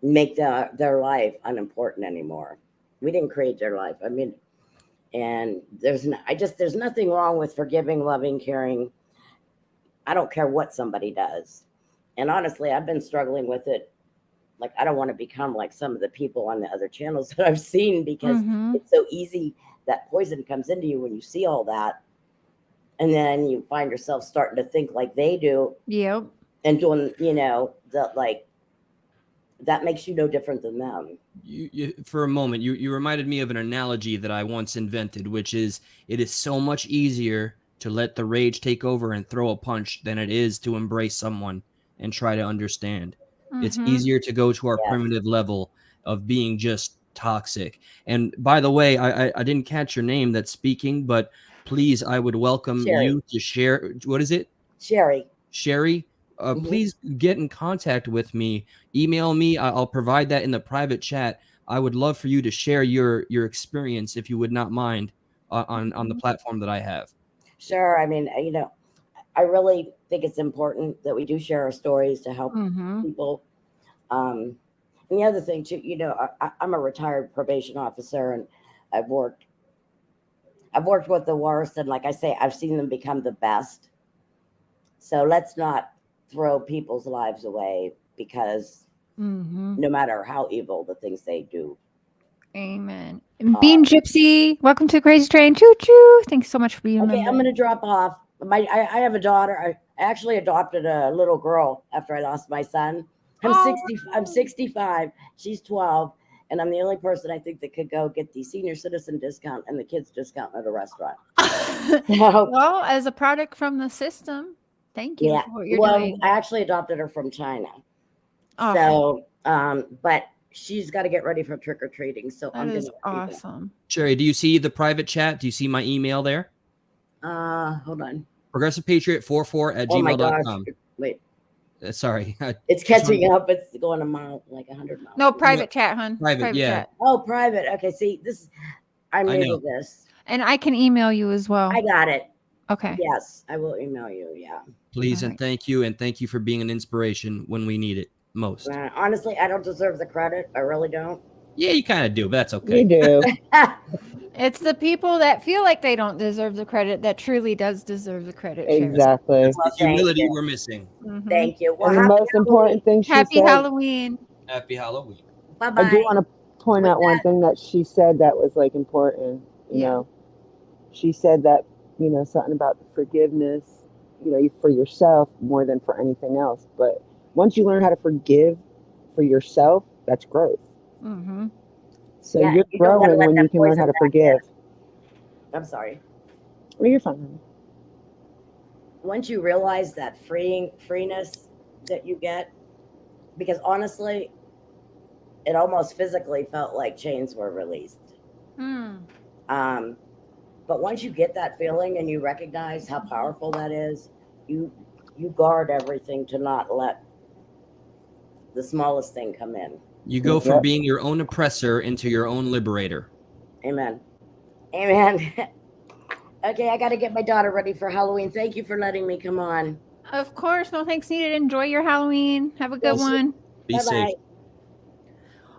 make their life unimportant anymore. We didn't create their life. I mean, and there's nothing wrong with forgiving, loving, caring. I don't care what somebody does. And honestly, I've been struggling with it. I don't want to become like some of the people on the other channels that I've seen, because it's so easy that poison comes into you when you see all that. And then you find yourself starting to think like they do. Yep. And doing, that makes you no different than them. For a moment, you reminded me of an analogy that I once invented, which is, it is so much easier to let the rage take over and throw a punch than it is to embrace someone and try to understand. It's easier to go to our primitive level of being just toxic. And by the way, I didn't catch your name that's speaking, but please, I would welcome you to share. What is it? Sherry. Please get in contact with me. Email me. I'll provide that in the private chat. I would love for you to share your experience, if you would not mind, on the platform that I have. Sure. I mean, I really think it's important that we do share our stories to help people. And the other thing too, I'm a retired probation officer, and I've worked with the worst, and like I say, I've seen them become the best. So let's not throw people's lives away because no matter how evil the things they do. Amen. Bean Gypsy, welcome to the Crazy Train. Choo choo. Thanks so much for being Okay, I'm going to drop off. I have a daughter. I actually adopted a little girl after I lost my son. I'm 65. She's 12. And I'm the only person I think that could go get the senior citizen discount and the kids discount at a restaurant. Well, as a product from the system, Thank you Yeah. for what you're Well, doing. I actually adopted her from China. Awesome. So, but she's got to get ready for trick or treating. So That is awesome. Sherry, do you see the private chat? Do you see my email there? Hold on. progressivepatriot44@gmail.com. Wait. Sorry. It's catching up. It's going a mile, like 100 miles. No, private chat, hon. Private, yeah. chat. Oh, private. Okay, see, this I'm I new know. to this. And I can email you as well. I got it. Okay. Yes, I will email you. Yeah. Please All and thank you, and thank you for being an inspiration when we need it most. Honestly, I don't deserve the credit. I really don't. Yeah, you kind of do, but that's okay. You do. It's the people that feel like they don't deserve the credit that truly does deserve the credit. Sherry. Exactly. That's the Well, thank humility you. we're missing. Mhm. Thank you. Well, And the happy most important thing she Happy said, Halloween. Happy Halloween. Bye I do bye. want to point With out one that- thing that she said that was like important. You Yeah. know, she said that, you know, something about the forgiveness, you know, for yourself more than for anything else. But once you learn how to forgive for yourself, that's growth. Mm-hmm. So Yeah, you're you don't wanna growing let when that you can learn how poison to back in. forgive. I'm sorry. Well, you're fine. Once you realize that freeness that you get, because honestly, it almost physically felt like chains were released. Mm. But once you get that feeling and you recognize how powerful that is, you guard everything to not let the smallest thing come in. You go from Yep. being your own oppressor into your own liberator. Amen. Amen. Okay, I got to get my daughter ready for Halloween. Thank you for letting me come on. Of course, no thanks needed. Enjoy your Halloween. Have a good Thank you. one. Be safe. Bye-bye.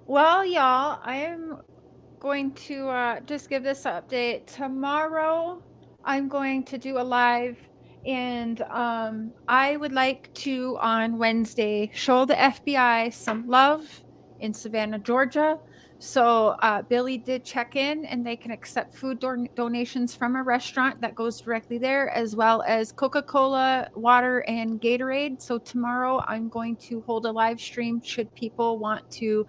Well, y'all, I am going to just give this update. Tomorrow, I'm going to do a live, and I would like to, on Wednesday, show the FBI some love in Savannah, Georgia. So Billy did check in, and they can accept food donations from a restaurant that goes directly there, as well as Coca-Cola, water, and Gatorade. So tomorrow, I'm going to hold a live stream should people want to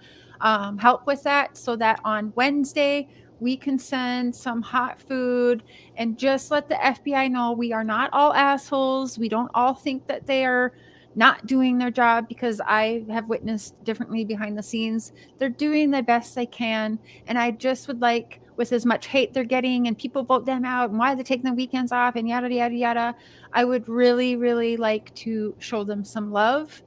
help with that, so that on Wednesday we can send some hot food and just let the FBI know we are not all assholes. We don't all think that they are not doing their job, because I have witnessed differently behind the scenes. They're doing the best they can. And I just would like, with as much hate they're getting and people vote them out and why they're taking the weekends off and yada, yada, yada, I would really, really like to show them some love,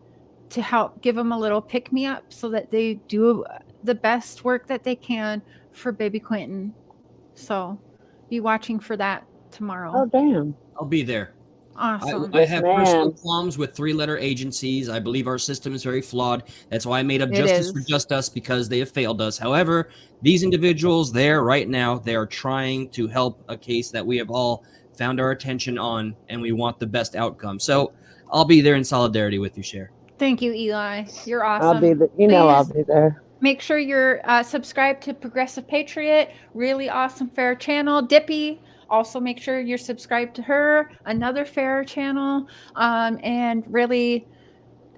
to help give them a little pick me up so that they do the best work that they can for baby Quentin. So be watching for that tomorrow. Oh, damn. I'll be there. Awesome. I Yes, have personal ma'am. qualms with 3-letter agencies. I believe our system is very flawed. That's why I made up It Justice is. for Just Us, because they have failed us. However, these individuals there right now, they are trying to help a case that we have all found our attention on, and we want the best outcome. So I'll be there in solidarity with you, Cher. Thank you, Eli. You're I'll awesome. be the, you know, I'll Please be there. make sure you're subscribed to Progressive Patriot. Really awesome, fair channel. Dippy. Also make sure you're subscribed to her. Another fair channel. And really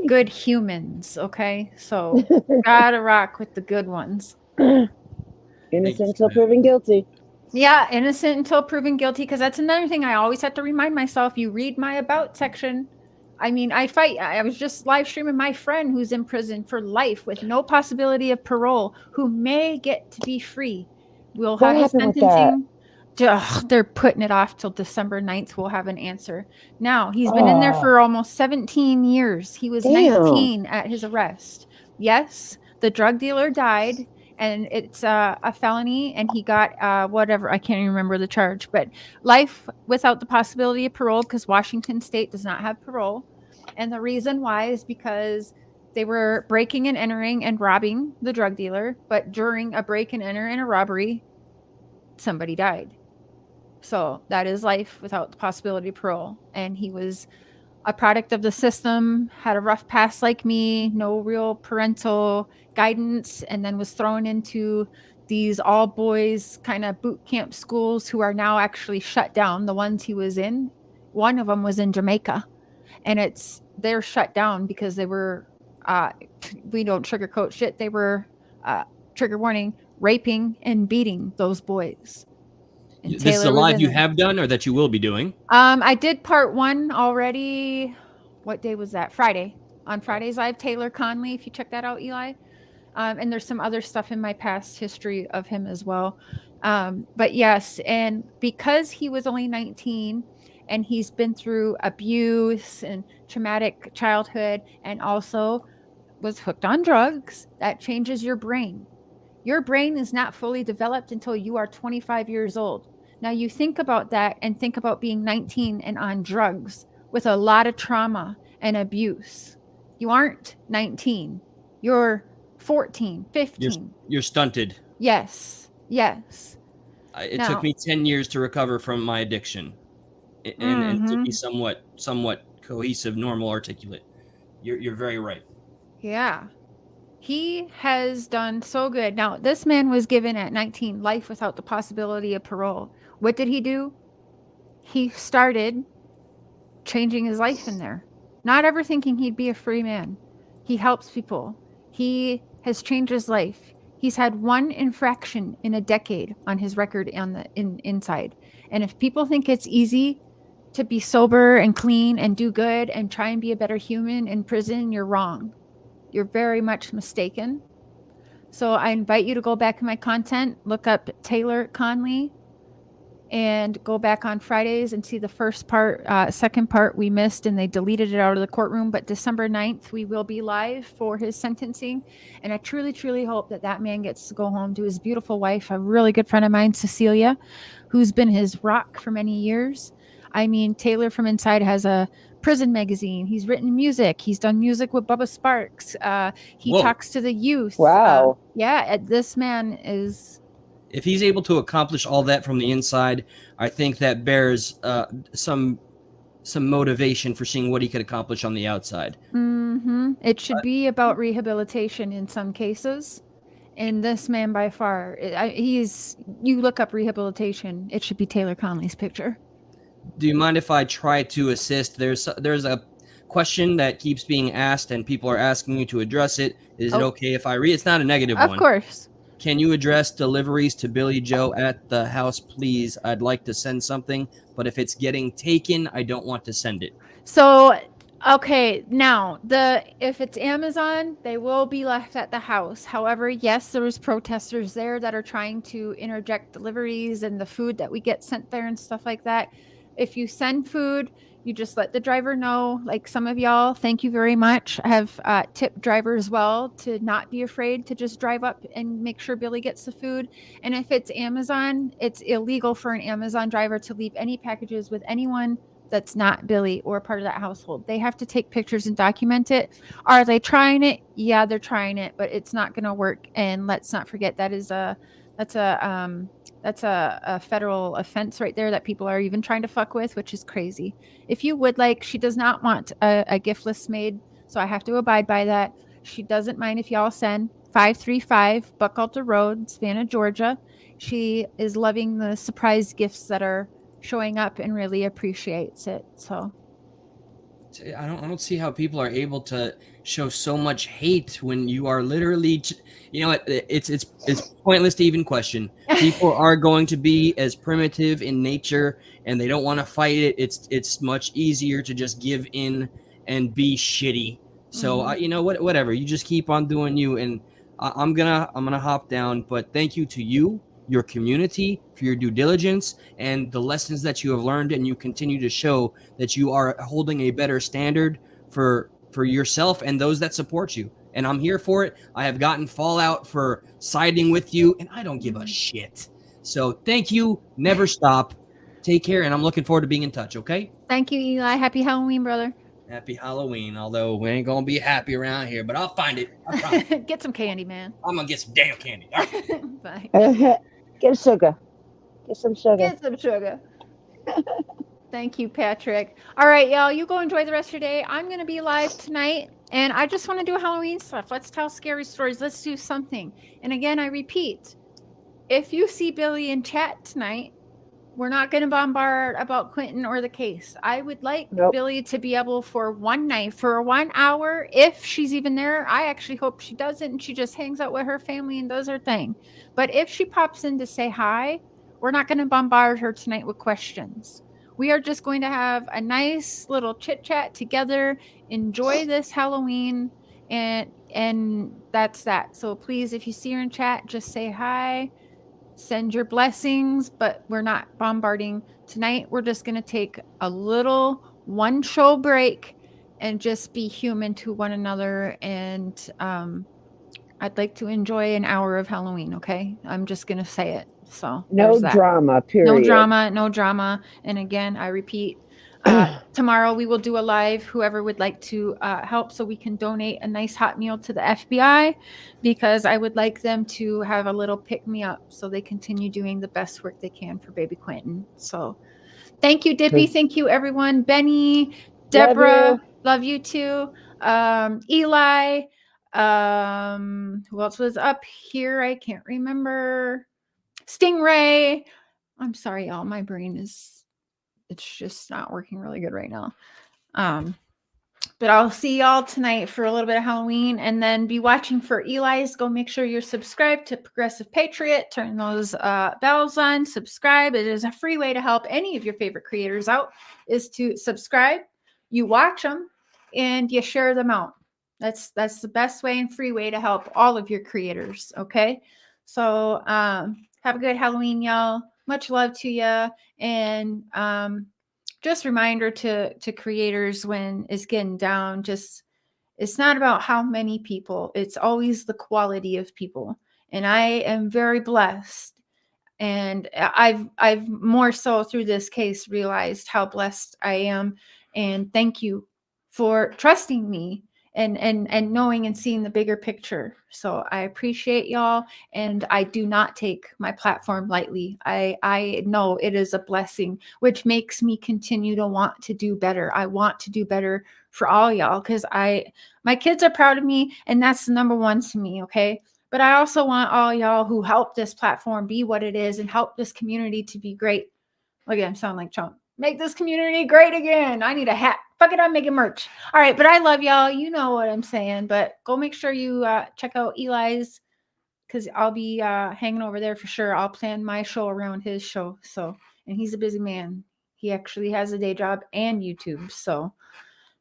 good humans. Okay. So gotta rock with the good ones. Innocent until proven guilty. Yeah, innocent until proven guilty, because that's another thing I always have to remind myself. You read my about section. I mean, I was just live streaming my friend who's in prison for life with no possibility of parole, who may get to be free. We'll What have his happened with that? sentencing. They're putting it off till December 9th. We'll have an answer. Now, he's been in there Oh, for almost 17 years. He was damn. 19 at his arrest. Yes, the drug dealer died, and it's a felony, and he got whatever, I can't even remember the charge, but life without the possibility of parole, because Washington State does not have parole. And the reason why is because they were breaking and entering and robbing the drug dealer, but during a break and enter and a robbery, somebody died. So that is life without the possibility of parole. And he was a product of the system, had a rough past like me, no real parental guidance, and then was thrown into these all boys kind of boot camp schools who are now actually shut down. The ones he was in, one of them was in Jamaica, and they're shut down because they were, we don't sugarcoat shit. They were, trigger warning, raping and beating those boys. And This is a Taylor was live in you there. have done or that you will be doing? I did part 1 already. What day was that? Friday. On Friday's live, Taylor Conley, if you check that out, Eli. And there's some other stuff in my past history of him as well. But yes, and because he was only 19 and he's been through abuse and traumatic childhood and also was hooked on drugs, that changes your brain. Your brain is not fully developed until you are 25 years old. Now you think about that and think about being 19 and on drugs with a lot of trauma and abuse. You aren't 19. You're 14, 15. You're stunted. Yes. Yes. It Now- took me 10 years to recover from my addiction, and to be somewhat cohesive, normal, articulate. You're very right. Yeah. He has done so good. Now, this man was given at 19 life without the possibility of parole. What did he do? He started changing his life in there. Not ever thinking he'd be a free man. He helps people. He has changed his life. He's had 1 infraction in a decade on his record on the inside. And if people think it's easy to be sober and clean and do good and try and be a better human in prison, you're wrong. You're very much mistaken. So I invite you to go back in my content, look up Taylor Conley, and go back on Fridays and see the first part, second part we missed and they deleted it out of the courtroom. But December 9th, we will be live for his sentencing. And I truly, truly hope that that man gets to go home to his beautiful wife, a really good friend of mine, Cecilia, who's been his rock for many years. I mean, Taylor from Inside has a prison magazine. He's written music. He's done music with Bubba Sparks. He Whoa. talks to the youth. Wow. This man is... If he's able to accomplish all that from the inside, I think that bears some motivation for seeing what he could accomplish on the outside. It should be about rehabilitation in some cases. And this man by far, you look up rehabilitation, it should be Taylor Conley's picture. Do you mind if I try to assist? There's a question that keeps being asked and people are asking you to address it. Is it okay if I read? It's not a negative one. Of course. Can you address deliveries to Billy Joe at the house, please? I'd like to send something, but if it's getting taken, I don't want to send it. So, okay, now if it's Amazon, they will be left at the house. However, yes, there's protesters there that are trying to interject deliveries and the food that we get sent there and stuff like that. If you send food, you just let the driver know. Like some of y'all, thank you very much. I have tipped drivers well to not be afraid to just drive up and make sure Billy gets the food. And if it's Amazon, it's illegal for an Amazon driver to leave any packages with anyone that's not Billy or part of that household. They have to take pictures and document it. Are they trying it? Yeah, they're trying it, but it's not going to work. And let's not forget that's a federal offense right there that people are even trying to fuck with, which is crazy. If you would like, she does not want a gift list made, so I have to abide by that. She doesn't mind if y'all send 535 Buckalter Road, Savannah, Georgia. She is loving the surprise gifts that are showing up and really appreciates it. So I don't see how people are able to show so much hate when you are literally, you know what? It's pointless to even question. People are going to be as primitive in nature, and they don't want to fight it. It's much easier to just give in and be shitty. So you know what? Whatever. You just keep on doing you, and I'm gonna hop down. But thank you to you, your community, for your due diligence and the lessons that you have learned, and you continue to show that you are holding a better standard for yourself and those that support you. And I'm here for it. I have gotten fallout for siding with you, and I don't give a shit. So thank you. Never stop. Take care, and I'm looking forward to being in touch, okay? thank you, Eli. Happy Halloween, brother. Happy Halloween, although we ain't gonna be happy around here, but I'll find it. I promise. Get some candy, man. I'm gonna get some damn candy. All right. Bye. Get sugar. Get some sugar. Get some sugar. Thank you, Patrick. All right, y'all, you go enjoy the rest of your day. I'm going to be live tonight, and I just want to do Halloween stuff. Let's tell scary stories. Let's do something. And again, I repeat, if you see Billy in chat tonight, we're not going to bombard about Quentin or the case. I would like Billy to be able for one night, for 1 hour, if she's even there. I actually hope she doesn't, and she just hangs out with her family and does her thing. But if she pops in to say hi, We're not going to bombard her tonight with questions. We are just going to have a nice little chit chat together, enjoy this Halloween, and that's that. So please, if you see her in chat, just say hi, send your blessings, but we're not bombarding tonight. We're just going to take a little one show break and just be human to one another. And I'd like to enjoy an hour of Halloween. Okay, I'm just going to say it. So No there's that. drama, period. No drama, no drama. And again, I repeat, tomorrow we will do a live, whoever would like to help, so we can donate a nice hot meal to the FBI, because I would like them to have a little pick-me-up so they continue doing the best work they can for baby Quentin. So thank you, Dippy. Thank you, everyone. Benny, Deborah, love you too. Eli, who else was up here? I can't remember. Stingray. I'm sorry, y'all. My brain it's just not working really good right now. But I'll see y'all tonight for a little bit of Halloween, and then be watching for Eli's. Go make sure you're subscribed to Progressive Patriot. Turn those bells on. Subscribe. It is a free way to help any of your favorite creators out, is to subscribe. You watch them and you share them out. That's the best way and free way to help all of your creators. Okay. So have a good Halloween, y'all. Much love to you. And just reminder to creators, when it's getting down, just, it's not about how many people, it's always the quality of people. And I am very blessed. And I've more so through this case realized how blessed I am. And thank you for trusting me and knowing and seeing the bigger picture. So I appreciate y'all, and I do not take my platform lightly. I know it is a blessing, which makes me continue to want to do better. I want to do better for all y'all, because my kids are proud of me, and that's the number one to me. Okay. But I also want all y'all who help this platform be what it is and help this community to be great. Look at him sound like Trump. Make this community great again. I need a hat. Fuck it, I'm making merch. All right, but I love y'all. You know what I'm saying. But go make sure you check out Eli's, because I'll be hanging over there for sure. I'll plan my show around his show. So, and he's a busy man. He actually has a day job and YouTube. So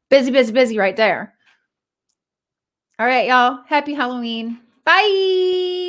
busy, busy, busy right there. All right, y'all. Happy Halloween. Bye.